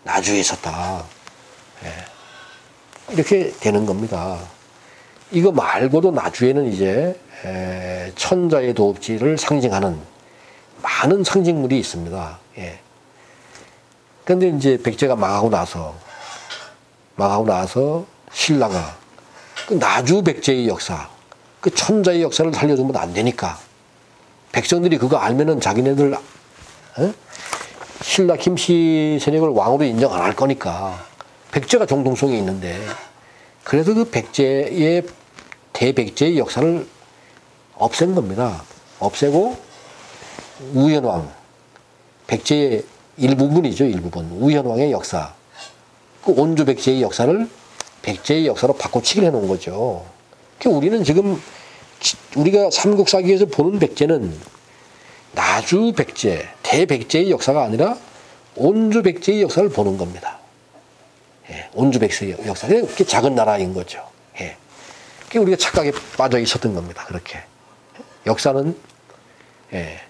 나주에 있었다. 예. 이렇게 되는 겁니다. 이거 말고도 나주에는 이제 천자의 도읍지를 상징하는 많은 상징물이 있습니다. 예. 그런데 이제 백제가 망하고 나서 신라가 그 나주 백제의 역사, 그 천자의 역사를 살려주면 안 되니까 백성들이 그거 알면은 자기네들 신라 김씨 세력을 왕으로 인정 안 할 거니까 백제가 정통성이 있는데, 그래서 그 백제의 대백제의 역사를 없앤 겁니다. 없애고 우현왕, 백제의 일부분이죠. 일부분. 우현왕의 역사, 그 온주 백제의 역사를 백제의 역사로 바꿔치기를 해놓은 거죠. 우리는 지금 우리가 삼국사기에서 보는 백제는 나주 백제, 대백제의 역사가 아니라 온주 백제의 역사를 보는 겁니다. 예, 온주 백제의 역사. 그게 작은 나라인 거죠. 예. 그게 우리가 착각에 빠져 있었던 겁니다. 그렇게. 역사는, 예,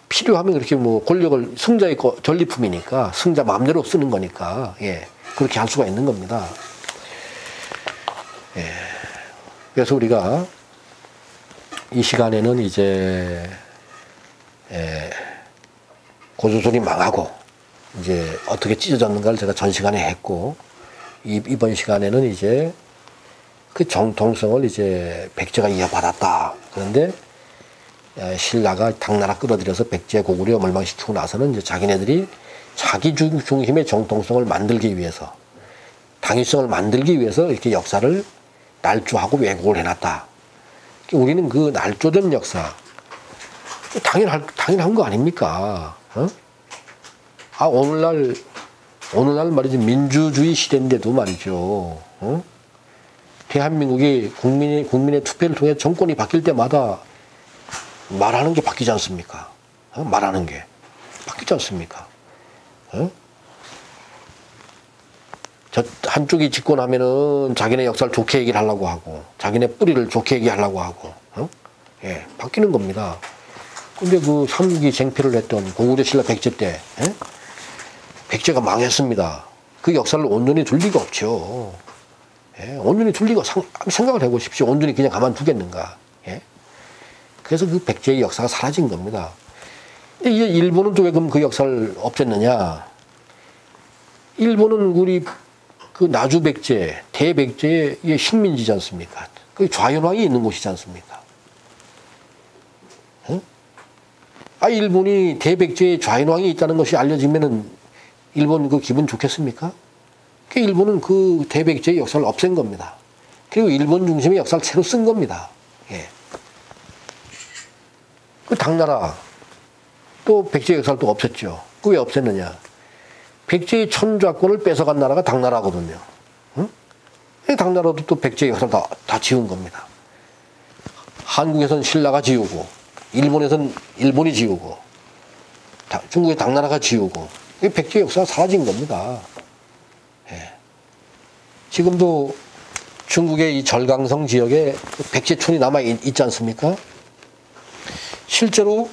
필요하면 그렇게 뭐 권력을 승자의 전리품이니까 승자 마음대로 쓰는 거니까, 예, 그렇게 할 수가 있는 겁니다. 예. 그래서 우리가 이 시간에는 이제 고조선이 망하고 이제 어떻게 찢어졌는가를 제가 전 시간에 했고, 이번 시간에는 이제 그 정통성을 이제 백제가 이어받았다. 그런데 신라가 당나라 끌어들여서 백제 고구려 멸망시키고 나서는 이제 자기네들이 자기 중심의 정통성을 만들기 위해서, 당위성을 만들기 위해서 이렇게 역사를 날조하고 왜곡을 해놨다. 우리는 그 날조된 역사, 당연한 거 아닙니까? 어? 아, 오늘날 말이죠. 민주주의 시대인데도 말이죠. 어? 대한민국이 국민의 투표를 통해 정권이 바뀔 때마다 말하는 게 바뀌지 않습니까? 어? 말하는 게 바뀌지 않습니까? 어? 저 한쪽이 집권하면은 자기네 역사를 좋게 얘기를 하려고 하고, 자기네 뿌리를 좋게 얘기하려고 하고, 어? 예, 바뀌는 겁니다. 근데 그 3기 쟁패를 했던 고구려 신라 백제 때, 예? 백제가 망했습니다. 그 역사를 온전히 둘 리가 없죠. 예? 온전히 둘 리가, 생각을 해보십시오. 온전히 그냥 가만두겠는가. 예? 그래서 그 백제의 역사가 사라진 겁니다. 근데 이제 일본은 또 왜 그럼 그 역사를 없앴느냐? 일본은 우리 그 나주 백제, 대백제의 식민지지 않습니까? 그 좌현왕이 있는 곳이지 않습니까? 응? 아, 일본이 대백제의 좌현왕이 있다는 것이 알려지면은 일본 그 기분 좋겠습니까? 그 일본은 그 대백제의 역사를 없앤 겁니다. 그리고 일본 중심의 역사를 새로 쓴 겁니다. 예. 그 당나라 또 백제 역사를 또 없앴죠. 그 왜 없앴느냐? 백제의 천자권을 뺏어간 나라가 당나라거든요. 응? 이 당나라도 또 백제 역사를 다 지운 겁니다. 한국에선 신라가 지우고, 일본에선 일본이 지우고, 중국의 당나라가 지우고, 이 백제 역사가 사라진 겁니다. 예. 지금도 중국의 이 절강성 지역에 백제촌이 남아있지 않습니까? 실제로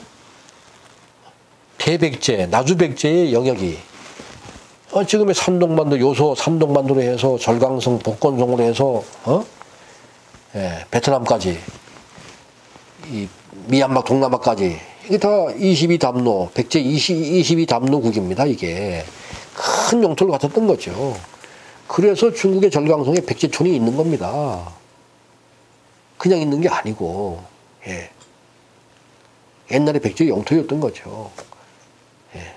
대백제, 나주백제의 영역이 지금의 산동반도, 요소 산동반도로 해서 절강성, 복건성으로 해서 베트남까지, 이 미얀마 동남아까지 이게 다 22담로, 백제 22담로국입니다. 이게 큰 영토를 갖췄던 거죠. 그래서 중국의 절강성에 백제촌이 있는 겁니다. 그냥 있는 게 아니고, 예. 옛날에 백제 영토였던 거죠. 예.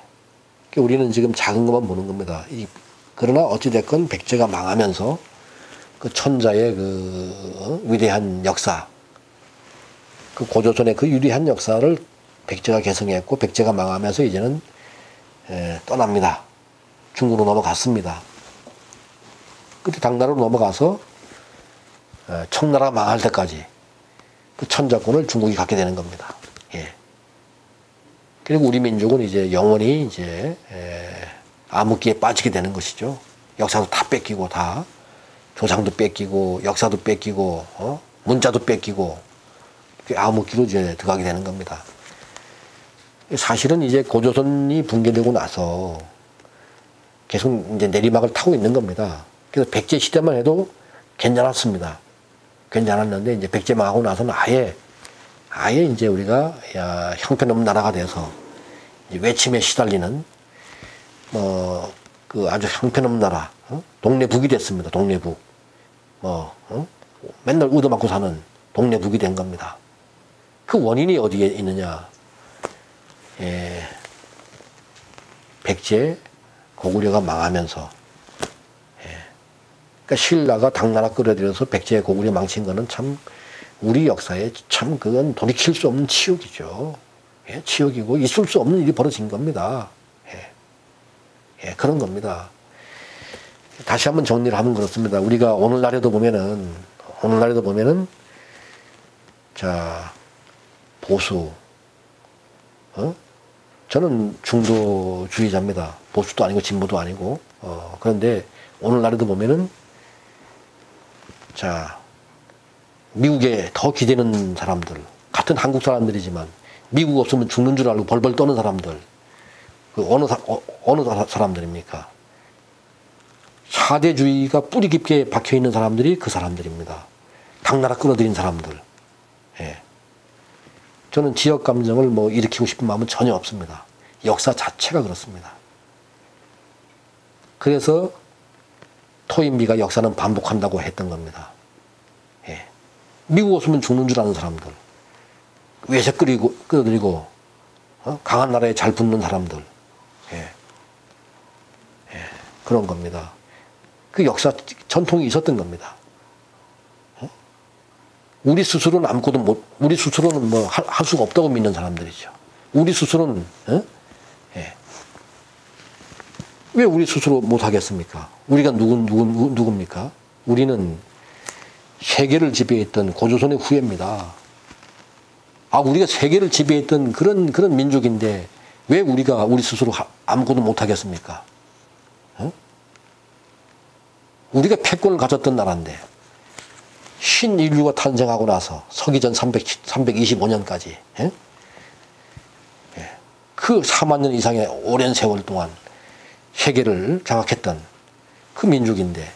우리는 지금 작은 것만 보는 겁니다. 그러나 어찌됐건 백제가 망하면서 그 천자의 위대한 역사, 그 고조선의 그 유리한 역사를 백제가 계승했고, 백제가 망하면서 이제는 떠납니다. 중국으로 넘어갔습니다. 그때 당나라로 넘어가서 청나라가 망할 때까지 그 천자권을 중국이 갖게 되는 겁니다. 예. 그리고 우리 민족은 이제 영원히 이제 암흑기에 빠지게 되는 것이죠. 역사도 다 뺏기고, 다 조상도 뺏기고, 역사도 뺏기고, 문자도 뺏기고, 암흑기로 이제 들어가게 되는 겁니다. 사실은 이제 고조선이 붕괴되고 나서 계속 이제 내리막을 타고 있는 겁니다. 그래서 백제 시대만 해도 괜찮았습니다. 괜찮았는데 이제 백제 망하고 나서는 아예 이제 우리가 형편없는 나라가 돼서 이제 외침에 시달리는 그 아주 형편없는 나라, 동네북이 됐습니다. 동네북. 맨날 얻어맞고 사는 동네북이 된 겁니다. 그 원인이 어디에 있느냐? 백제 고구려가 망하면서, 그러니까 신라가 당나라 끌어들여서 백제 고구려 망친 거는 참 우리 역사에 참 그건 돌이킬 수 없는 치욕이죠. 예, 치욕이고 있을 수 없는 일이 벌어진 겁니다. 그런 겁니다. 다시 한번 정리를 하면 그렇습니다. 우리가 오늘날에도 보면은 자, 보수, 저는 중도주의자입니다. 보수도 아니고 진보도 아니고, 그런데 오늘날에도 보면은, 자, 미국에 더 기대는 사람들, 같은 한국 사람들이지만 미국 없으면 죽는 줄 알고 벌벌 떠는 사람들, 그 어느 사람들입니까? 사대주의가 뿌리 깊게 박혀 있는 사람들이 그 사람들입니다. 당나라 끌어들인 사람들. 예. 저는 지역 감정을 일으키고 싶은 마음은 전혀 없습니다. 역사 자체가 그렇습니다. 그래서 토인비가 역사는 반복한다고 했던 겁니다. 예. 미국 없으면 죽는 줄 아는 사람들, 외세 끌어들이고 강한 나라에 잘 붙는 사람들, 그런 겁니다. 그 역사 전통이 있었던 겁니다. 우리 스스로는 아무것도 우리 스스로는 할 수가 없다고 믿는 사람들이죠. 우리 스스로는, 왜 우리 스스로 못 하겠습니까? 우리가 누굽니까? 우리는 세계를 지배했던 고조선의 후예입니다. 우리가 세계를 지배했던 그런 민족인데, 왜 우리가 우리 스스로 아무것도 못 하겠습니까? 우리가 패권을 가졌던 나라인데, 신인류가 탄생하고 나서 서기전 325년까지 그 4만 년 이상의 오랜 세월 동안 세계를 장악했던 그 민족인데,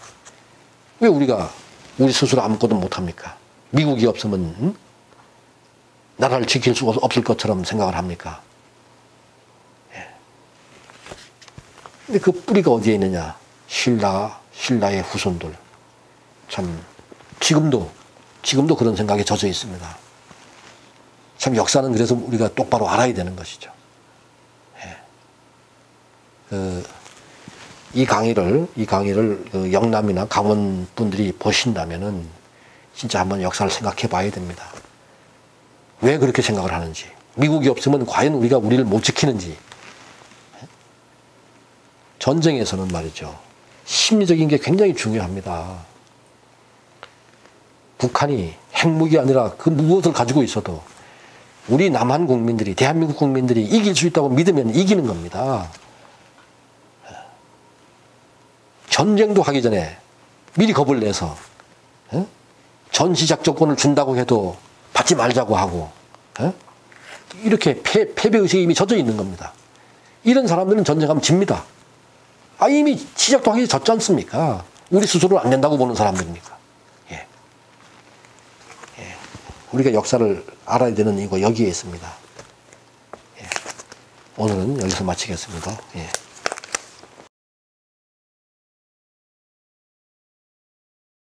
왜 우리가 우리 스스로 아무것도 못합니까? 미국이 없으면 나라를 지킬 수 없을 것처럼 생각을 합니까? 근데 그 뿌리가 어디에 있느냐? 신라의 후손들. 참 지금도 그런 생각에 젖어 있습니다. 참 역사는 그래서 우리가 똑바로 알아야 되는 것이죠. 이 강의를 영남이나 강원 분들이 보신다면은 진짜 한번 역사를 생각해 봐야 됩니다. 왜 그렇게 생각을 하는지, 미국이 없으면 과연 우리를 못 지키는지. 전쟁에서는 말이죠. 심리적인 게 굉장히 중요합니다. 북한이 핵무기 아니라 그 무엇을 가지고 있어도 우리 남한 국민들이, 대한민국 국민들이 이길 수 있다고 믿으면 이기는 겁니다. 전쟁도 하기 전에 미리 겁을 내서 전시작전권을 준다고 해도 받지 말자고 하고 이렇게 패배의식이 이미 젖어 있는 겁니다. 이런 사람들은 전쟁하면 집니다. 이미 시작도 하기 졌지 않습니까? 우리 스스로를 안 된다고 보는 사람들입니까? 예. 우리가 역사를 알아야 되는 이유가 여기에 있습니다. 예. 오늘은 여기서 마치겠습니다. 예.